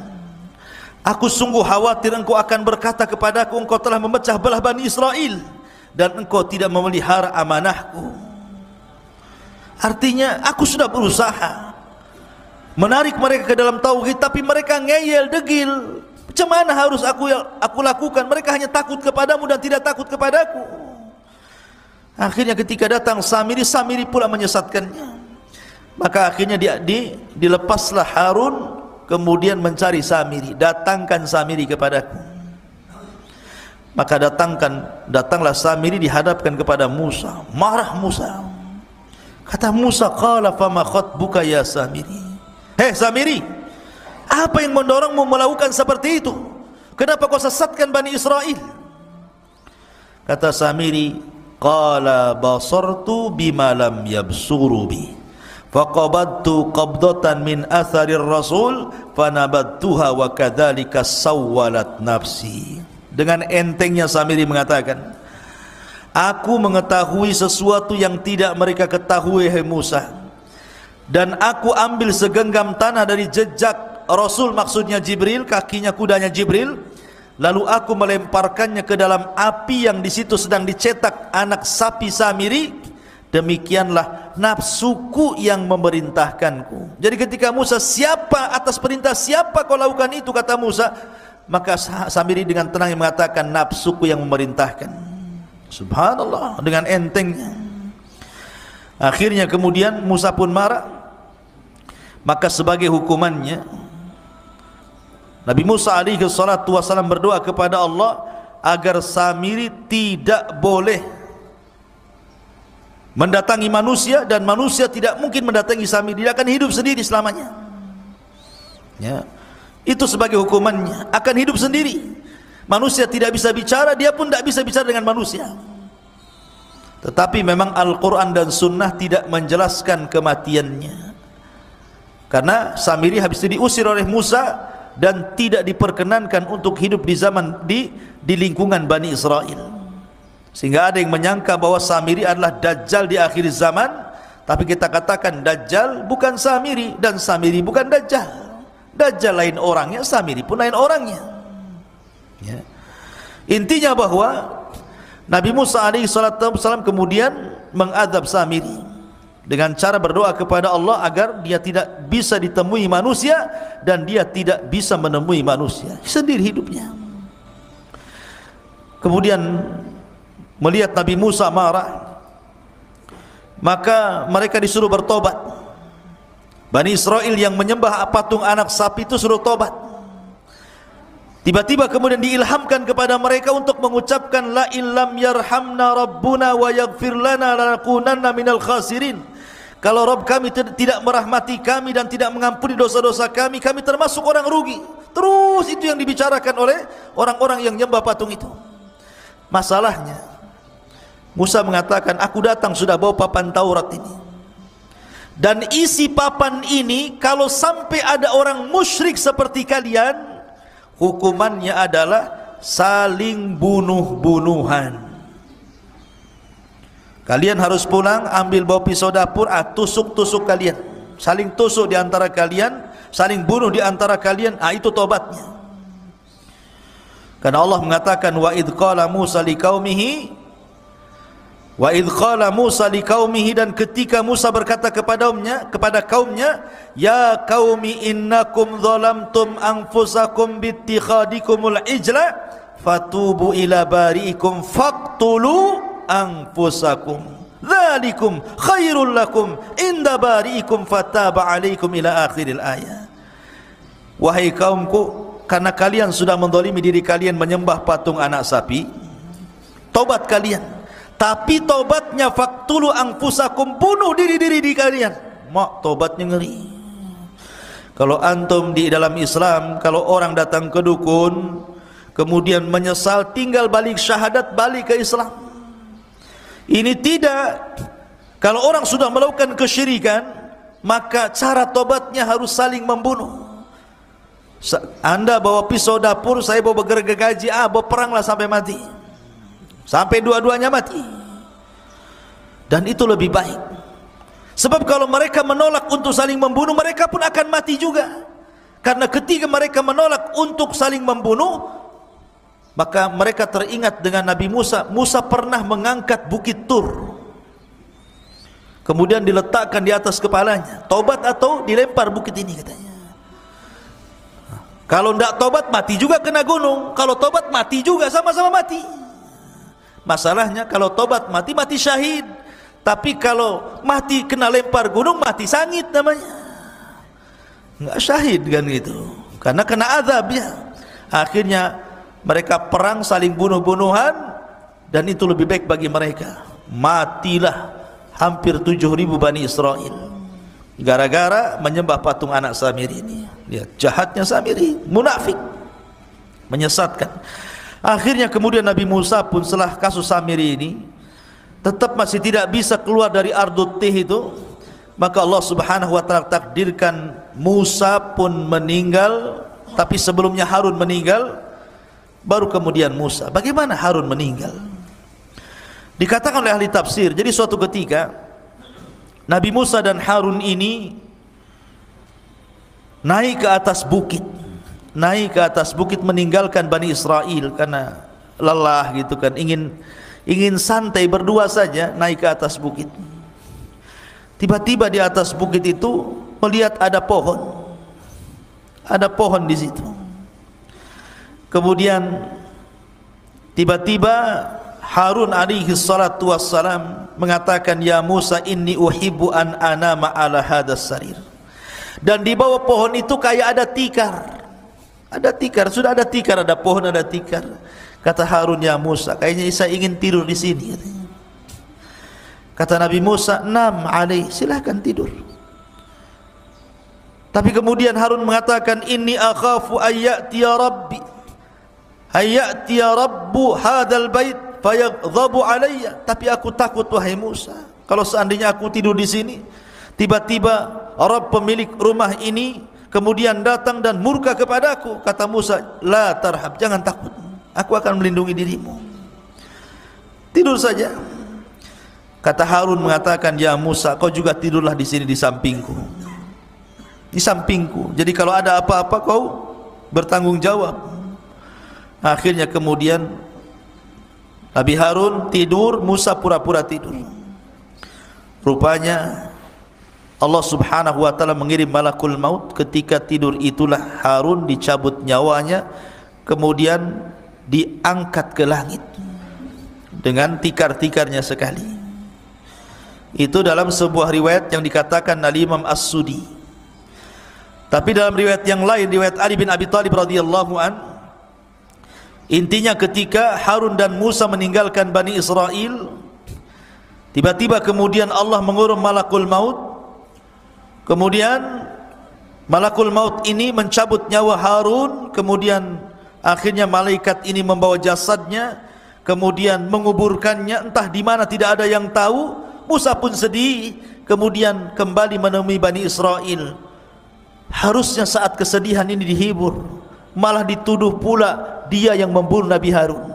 Aku sungguh khawatir engkau akan berkata kepadaku, engkau telah memecah belah Bani Israel dan engkau tidak memelihara amanahku. Artinya aku sudah berusaha menarik mereka ke dalam tauhid, tapi mereka ngeyel, degil. Macam mana harus aku lakukan? Mereka hanya takut kepadamu dan tidak takut kepadaku. Akhirnya ketika datang Samiri, Samiri pula menyesatkannya. Maka akhirnya dilepaslah Harun, kemudian mencari Samiri. Datangkan Samiri kepadaku. Maka datanglah Samiri, dihadapkan kepada Musa. Marah Musa. Kata Musa, qala fama khatbuka ya Samiri. Hei Samiri, apa yang mendorongmu melakukan seperti itu? Kenapa kau sesatkan Bani Israel? Kata Samiri, qala basartu bima lam yabsuru bi, faqabadtu qabdatan min atharir rasul fanabadtuha wa kadzalika sawwalat nafsi. Dengan entengnya Samiri mengatakan, aku mengetahui sesuatu yang tidak mereka ketahui, hai Musa, dan aku ambil segenggam tanah dari jejak Rasul, maksudnya Jibril, kakinya kudanya Jibril, lalu aku melemparkannya ke dalam api yang di situ sedang dicetak anak sapi Samiri. Demikianlah nafsuku yang memerintahkanku. Jadi ketika Musa, siapa atas perintah siapa kau lakukan itu, kata Musa, maka Samiri dengan tenang mengatakan, nafsuku yang memerintahkan. Subhanallah, dengan entengnya. Akhirnya kemudian Musa pun marah. Maka sebagai hukumannya, Nabi Musa alaihi salatu wasallam berdoa kepada Allah agar Samiri tidak boleh mendatangi manusia, dan manusia tidak mungkin mendatangi Samiri. Dia akan hidup sendiri selamanya. Ya, itu sebagai hukumannya, akan hidup sendiri. Manusia tidak bisa bicara, dia pun tidak bisa bicara dengan manusia. Tetapi memang Al-Quran dan Sunnah tidak menjelaskan kematiannya, karena Samiri habis itu diusir oleh Musa dan tidak diperkenankan untuk hidup di zaman di lingkungan Bani Israel. Sehingga ada yang menyangka bahwa Samiri adalah Dajjal di akhir zaman, tapi kita katakan Dajjal bukan Samiri dan Samiri bukan Dajjal. Dajjal lain orangnya, Samiri pun lain orangnya. Ya. Intinya bahwa Nabi Musa alaihi salatu wasallam kemudian mengadab Samiri dengan cara berdoa kepada Allah agar dia tidak bisa ditemui manusia dan dia tidak bisa menemui manusia, sendiri hidupnya. Kemudian melihat Nabi Musa marah, maka mereka disuruh bertobat. Bani Israel yang menyembah patung anak sapi itu suruh tobat. Tiba-tiba kemudian diilhamkan kepada mereka untuk mengucapkan, la illam yarhamna rabbuna wa yaghfir lana lanakunanna minal khasirin. Kalau Rabb kami tidak merahmati kami dan tidak mengampuni dosa-dosa kami, kami termasuk orang rugi. Terus itu yang dibicarakan oleh orang-orang yang menyembah patung itu. Masalahnya, Musa mengatakan, aku datang sudah bawa papan Taurat ini, dan isi papan ini kalau sampai ada orang musyrik seperti kalian, hukumannya adalah saling bunuh-bunuhan. Kalian harus pulang, ambil bawa pisau dapur, tusuk-tusuk kalian, saling tusuk di antara kalian, saling bunuh di antara kalian, itu tobatnya. Karena Allah mengatakan wa idz qala Musa liqaumihi, wa idz qala Musa liqaumihi, dan ketika Musa berkata kepada kaumnya, ya qaumi innakum zalamtum anfusakum bittikhadikumul ijla fatubu ila bari'ikum faqtulu anfusakum dzalikum khairul lakum inda bari'ikum fataba alaikum ila akhiril ayat. Wahai kaumku, karena kalian sudah menzalimi diri kalian menyembah patung anak sapi, tobat kalian. Tapi tobatnya faktulu anfusakum, bunuh diri-diri di kalian. Mak, tobatnya ngeri. Kalau antum di dalam Islam, kalau orang datang ke dukun kemudian menyesal, tinggal balik syahadat, balik ke Islam. Ini tidak. Kalau orang sudah melakukan kesyirikan, maka cara tobatnya harus saling membunuh. Anda bawa pisau dapur, saya bawa gergaji, bawa peranglah sampai mati, sampai dua-duanya mati. Dan itu lebih baik. Sebab kalau mereka menolak untuk saling membunuh, mereka pun akan mati juga. Karena ketika mereka menolak untuk saling membunuh, maka mereka teringat dengan Nabi Musa. Musa pernah mengangkat bukit Tur, kemudian diletakkan di atas kepalanya. Tobat atau dilempar bukit ini, katanya. Kalau tidak tobat, mati juga kena gunung. Kalau tobat, mati juga, sama-sama mati. Masalahnya kalau tobat mati, mati syahid. Tapi kalau mati kena lempar gunung, mati sangit namanya. Enggak syahid kan gitu, karena kena azab ya. Akhirnya mereka perang, saling bunuh-bunuhan, dan itu lebih baik bagi mereka. Matilah hampir 7.000 Bani Israel gara-gara menyembah patung anak Samiri ini. Lihat jahatnya Samiri, munafik, menyesatkan. Akhirnya kemudian Nabi Musa pun setelah kasus Samiri ini tetap masih tidak bisa keluar dari Ardut Tih itu, maka Allah Subhanahu wa taala takdirkan Musa pun meninggal. Tapi sebelumnya Harun meninggal, baru kemudian Musa. Bagaimana Harun meninggal? Dikatakan oleh ahli tafsir, jadi suatu ketika Nabi Musa dan Harun ini naik ke atas bukit, meninggalkan Bani Israel karena lelah gitu kan, ingin santai berdua saja, naik ke atas bukit. Tiba-tiba di atas bukit itu melihat ada pohon di situ. Kemudian tiba-tiba Harun alaihi salatu wassalam mengatakan, ya Musa inni uhibbu an anama ala hadas sarir. Dan di bawah pohon itu kayak ada tikar, sudah ada tikar, ada pohon, ada tikar. Kata Harun, ya Musa, kayaknya saya ingin tidur di sini. Kata Nabi Musa, nam alaih, silahkan tidur. Tapi kemudian Harun mengatakan, inni akhafu ayyatiya rabbi, ayyatiya rabbu hadal bait fayaghdhabu alayya. Tapi aku takut wahai Musa, kalau seandainya aku tidur di sini, tiba-tiba Rabb pemilik rumah ini kemudian datang dan murka kepadaku. Kata Musa, la tarhab, jangan takut, aku akan melindungi dirimu, tidur saja. Kata Harun mengatakan, ya Musa, kau juga tidurlah di sini di sampingku, jadi kalau ada apa-apa kau bertanggung jawab. Akhirnya kemudian Nabi Harun tidur, Musa pura-pura tidur. Rupanya Allah Subhanahu wa taala mengirim malakul maut. Ketika tidur itulah Harun dicabut nyawanya, kemudian diangkat ke langit dengan tikar-tikarnya sekali. Itu dalam sebuah riwayat yang dikatakan oleh Imam As-Sudi. Tapi dalam riwayat yang lain, riwayat Ali bin Abi Thalib radhiyallahu an, intinya ketika Harun dan Musa meninggalkan Bani Israel, tiba-tiba kemudian Allah mengurum malakul maut. Kemudian malakul maut ini mencabut nyawa Harun. Kemudian akhirnya malaikat ini membawa jasadnya, kemudian menguburkannya entah di mana, tidak ada yang tahu. Musa pun sedih, kemudian kembali menemui Bani Israel. Harusnya saat kesedihan ini dihibur, malah dituduh pula dia yang membunuh Nabi Harun.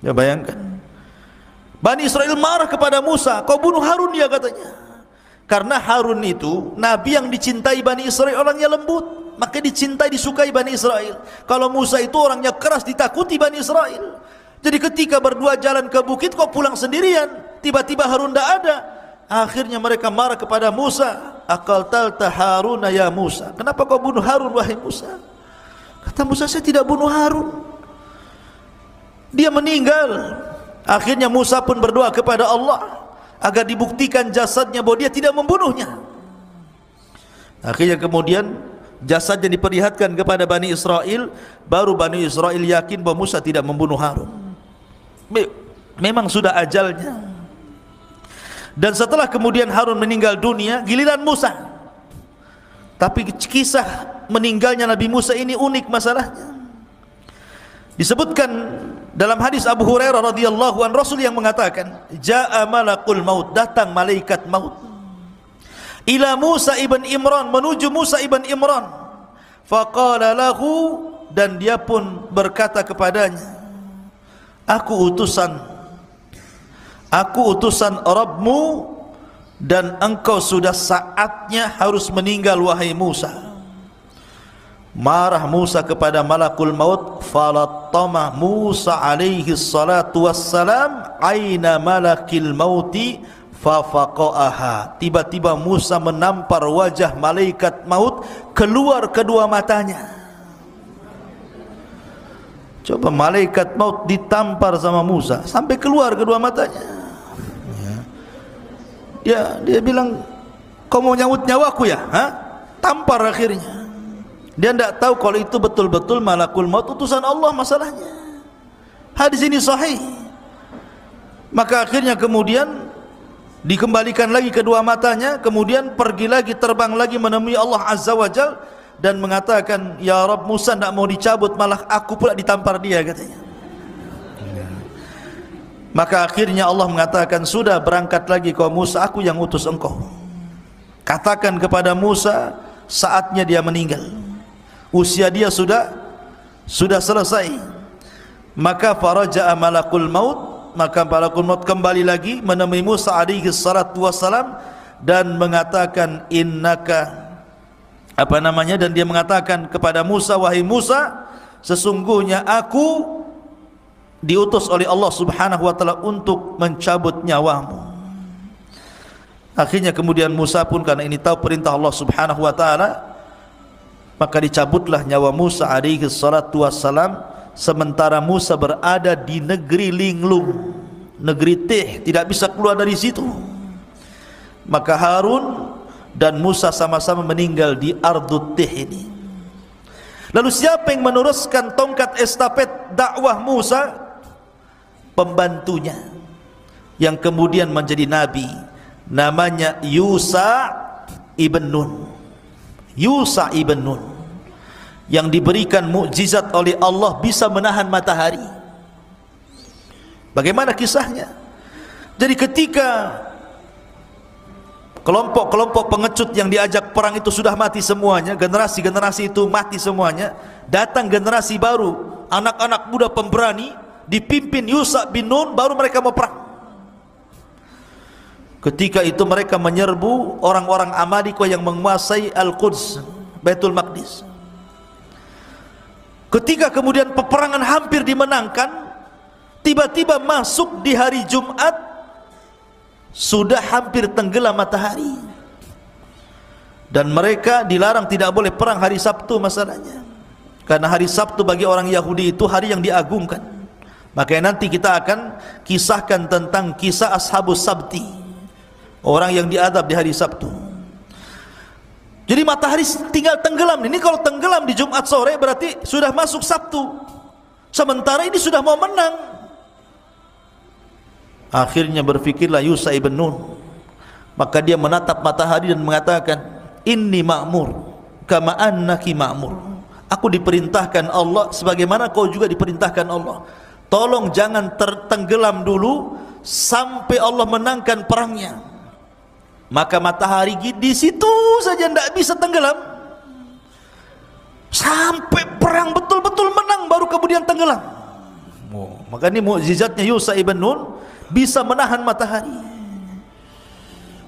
Ya bayangkan, Bani Israel marah kepada Musa, kau bunuh Harun ya, katanya. Karena Harun itu nabi yang dicintai Bani Israel, orangnya lembut, maka dicintai, disukai Bani Israel. Kalau Musa itu orangnya keras, ditakuti Bani Israel. Jadi ketika berdua jalan ke bukit, kok pulang sendirian, tiba-tiba Harun tidak ada. Akhirnya mereka marah kepada Musa. Aqtalta Haruna ya Musa, kenapa kau bunuh Harun wahai Musa? Kata Musa, saya tidak bunuh Harun, dia meninggal. Akhirnya Musa pun berdoa kepada Allah agar dibuktikan jasadnya bahwa dia tidak membunuhnya. Akhirnya kemudian jasadnya diperlihatkan kepada Bani Israel. Baru Bani Israel yakin bahwa Musa tidak membunuh Harun. Memang sudah ajalnya. Dan setelah kemudian Harun meninggal dunia, giliran Musa. Tapi kisah meninggalnya Nabi Musa ini unik masalahnya. Disebutkan dalam hadis Abu Hurairah radhiyallahu an, Rasul yang mengatakan, jaa malakul maut, datang malaikat maut ila Musa ibn Imran, menuju Musa ibn Imran. Faqala lahu, dan dia pun berkata kepadanya, aku utusan Rabbmu, dan engkau sudah saatnya harus meninggal wahai Musa. Marah Musa kepada malakul maut. Falattama Musa alaihi salatu wassalam aina malakil mauti fafaqa'aha. Tiba-tiba Musa menampar wajah malaikat maut, keluar kedua matanya. Coba malaikat maut ditampar sama Musa sampai keluar kedua matanya. Dia bilang, kau mau nyawut nyawaku ya? Tampar akhirnya. Dia tidak tahu kalau itu betul-betul malakul maut, utusan Allah masalahnya. Hadis ini sahih. Maka akhirnya kemudian dikembalikan lagi kedua matanya, kemudian pergi lagi, terbang lagi menemui Allah Azza wa Jal, dan mengatakan, ya Rabb, Musa tidak mau dicabut, malah aku pula ditampar dia, katanya. Maka akhirnya Allah mengatakan, sudah, berangkat lagi kau Musa, aku yang utus engkau. Katakan kepada Musa, saatnya dia meninggal, usia dia sudah selesai. Maka faraja'a malakul maut, maka malakul maut kembali lagi menemui Musa alaihi salatu wassalam dan mengatakan, innaka dan dia mengatakan kepada Musa, wahai Musa, sesungguhnya aku diutus oleh Allah Subhanahu wa taala untuk mencabut nyawamu. Akhirnya kemudian Musa pun karena ini tahu perintah Allah Subhanahu wa taala, maka dicabutlah nyawa Musa alaihi salatu wassalam, sementara Musa berada di negeri linglung, negeri Tih, tidak bisa keluar dari situ. Maka Harun dan Musa sama-sama meninggal di Ardut Tih ini. Lalu siapa yang meneruskan tongkat estafet dakwah Musa? Pembantunya yang kemudian menjadi nabi, namanya Yusa ibn Nun. Yusa ibn Nun yang diberikan mukjizat oleh Allah, bisa menahan matahari. Bagaimana kisahnya? Jadi ketika kelompok-kelompok pengecut yang diajak perang itu sudah mati semuanya, generasi-generasi itu mati semuanya, datang generasi baru, anak-anak muda pemberani dipimpin Yusa bin Nun, baru mereka mau perang. Ketika itu mereka menyerbu orang-orang Amalika yang menguasai Al-Quds, Baitul Maqdis. Ketika kemudian peperangan hampir dimenangkan, tiba-tiba masuk di hari Jumat, sudah hampir tenggelam matahari, dan mereka dilarang tidak boleh perang hari Sabtu masalahnya, karena hari Sabtu bagi orang Yahudi itu hari yang diagungkan. Makanya nanti kita akan kisahkan tentang kisah Ashabus Sabti, orang yang diadab di hari Sabtu. Jadi matahari tinggal tenggelam. Ini kalau tenggelam di Jumat sore berarti sudah masuk Sabtu, sementara ini sudah mau menang. Akhirnya berfikirlah Yusa ibn Nun, maka dia menatap matahari dan mengatakan, inni ma'mur kama annaki ma'mur. Aku diperintahkan Allah sebagaimana kau juga diperintahkan Allah. Tolong jangan tertenggelam dulu sampai Allah menangkan perangnya. Maka matahari di situ saja tidak bisa tenggelam, sampai perang betul-betul menang baru kemudian tenggelam. Maka ini mukjizatnya Yusa ibn Nun, bisa menahan matahari.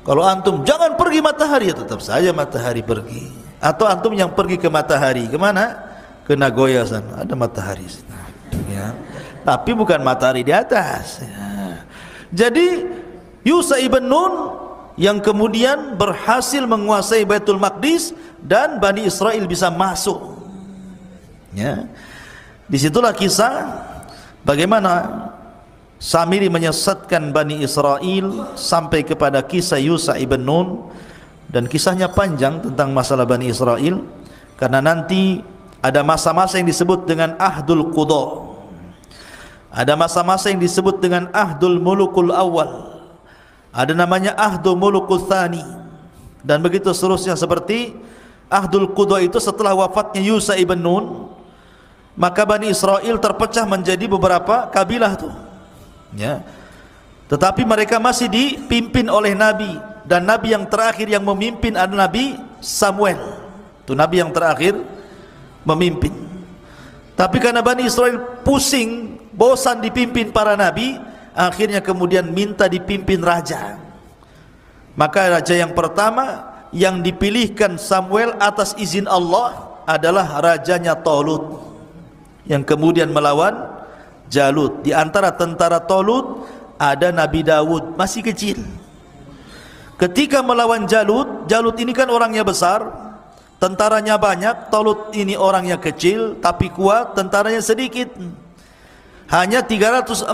Kalau antum jangan pergi matahari, ya tetap saja matahari pergi. Atau antum yang pergi ke matahari, kemana? Ke Nagoya sana, ada matahari. Ya. Tapi bukan matahari di atas. Ya. Jadi Yusha ibn Nun yang kemudian berhasil menguasai Baitul Maqdis dan Bani Israel bisa masuk. Ya. Disitulah kisah bagaimana Samiri menyesatkan Bani Israel sampai kepada kisah Yusha ibn Nun, dan kisahnya panjang tentang masalah Bani Israel karena nanti ada masa-masa yang disebut dengan Ahdul Qudha, ada masa-masa yang disebut dengan Ahdul Mulukul Awal, ada namanya Ahdul Mulukul Thani, dan begitu seterusnya. Seperti Ahdul Qudha itu setelah wafatnya Yusha ibn Nun, maka Bani Israel terpecah menjadi beberapa kabilah tuh, ya. Tetapi mereka masih dipimpin oleh Nabi, dan Nabi yang terakhir yang memimpin adalah Nabi Samuel. Itu Nabi yang terakhir memimpin. Tapi karena Bani Israel pusing, bosan dipimpin para Nabi, akhirnya kemudian minta dipimpin raja. Maka raja yang pertama yang dipilihkan Samuel atas izin Allah adalah rajanya Talut, yang kemudian melawan Jalut. Di antara tentara Talut ada Nabi Daud, masih kecil. Ketika melawan Jalut, Jalut ini kan orangnya besar, tentaranya banyak. Talut ini orangnya kecil tapi kuat, tentaranya sedikit. Hanya 314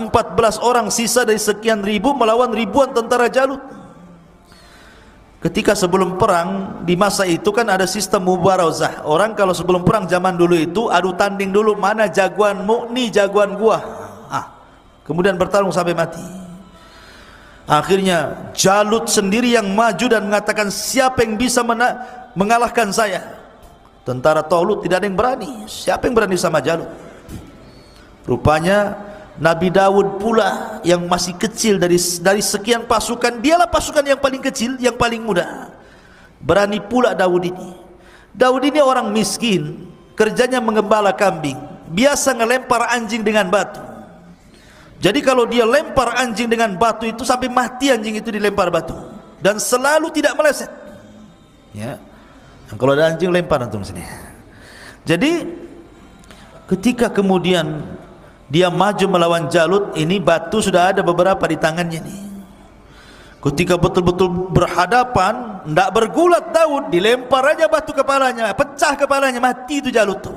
orang sisa dari sekian ribu melawan ribuan tentara Jalut. Ketika sebelum perang, di masa itu kan ada sistem mubarazah. Orang kalau sebelum perang zaman dulu itu adu tanding dulu, mana jagoanmu, nih jagoan gua. Kemudian bertarung sampai mati. Akhirnya Jalut sendiri yang maju dan mengatakan, siapa yang bisa mengalahkan saya? Tentara Talut tidak ada yang berani. Siapa yang berani sama Jalut? Rupanya Nabi Daud pula yang masih kecil dari sekian pasukan, dialah pasukan yang paling kecil, yang paling muda. Berani pula Daud ini. Daud ini orang miskin, kerjanya mengembala kambing, biasa ngelempar anjing dengan batu. Jadi kalau dia lempar anjing dengan batu itu sampai mati anjing itu dilempar batu, dan selalu tidak meleset. Ya. Nah, kalau ada anjing lempar antum sini. Jadi ketika kemudian dia maju melawan Jalut, ini batu sudah ada beberapa di tangannya nih. Ketika betul-betul berhadapan, tidak bergulat Daud, dilempar aja batu kepalanya, pecah kepalanya, mati itu Jalut tuh.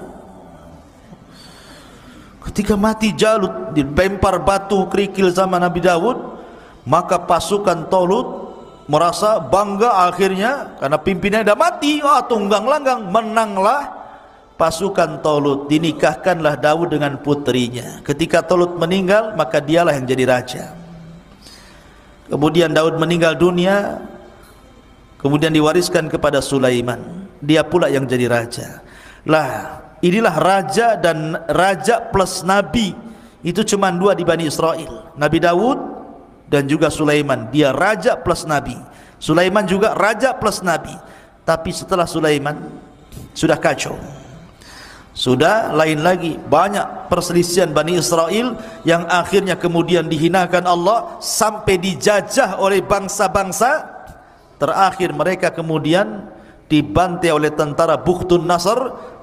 Ketika mati Jalut, dilempar batu kerikil sama Nabi Daud, maka pasukan Talut merasa bangga akhirnya karena pimpinannya sudah mati. Tunggang langgang, menanglah pasukan Talut. Dinikahkanlah Daud dengan putrinya. Ketika Talut meninggal, maka dialah yang jadi raja. Kemudian Daud meninggal dunia, kemudian diwariskan kepada Sulaiman. Dia pula yang jadi raja. Lah, inilah raja dan raja plus nabi. Itu cuma dua di Bani Israel, Nabi Daud dan juga Sulaiman. Dia raja plus nabi. Sulaiman juga raja plus nabi. Tapi setelah Sulaiman sudah kacau, sudah lain lagi. Banyak perselisihan Bani Israel yang akhirnya kemudian dihinakan Allah sampai dijajah oleh bangsa-bangsa. Terakhir mereka kemudian dibantai oleh tentara Bukhtun Nasr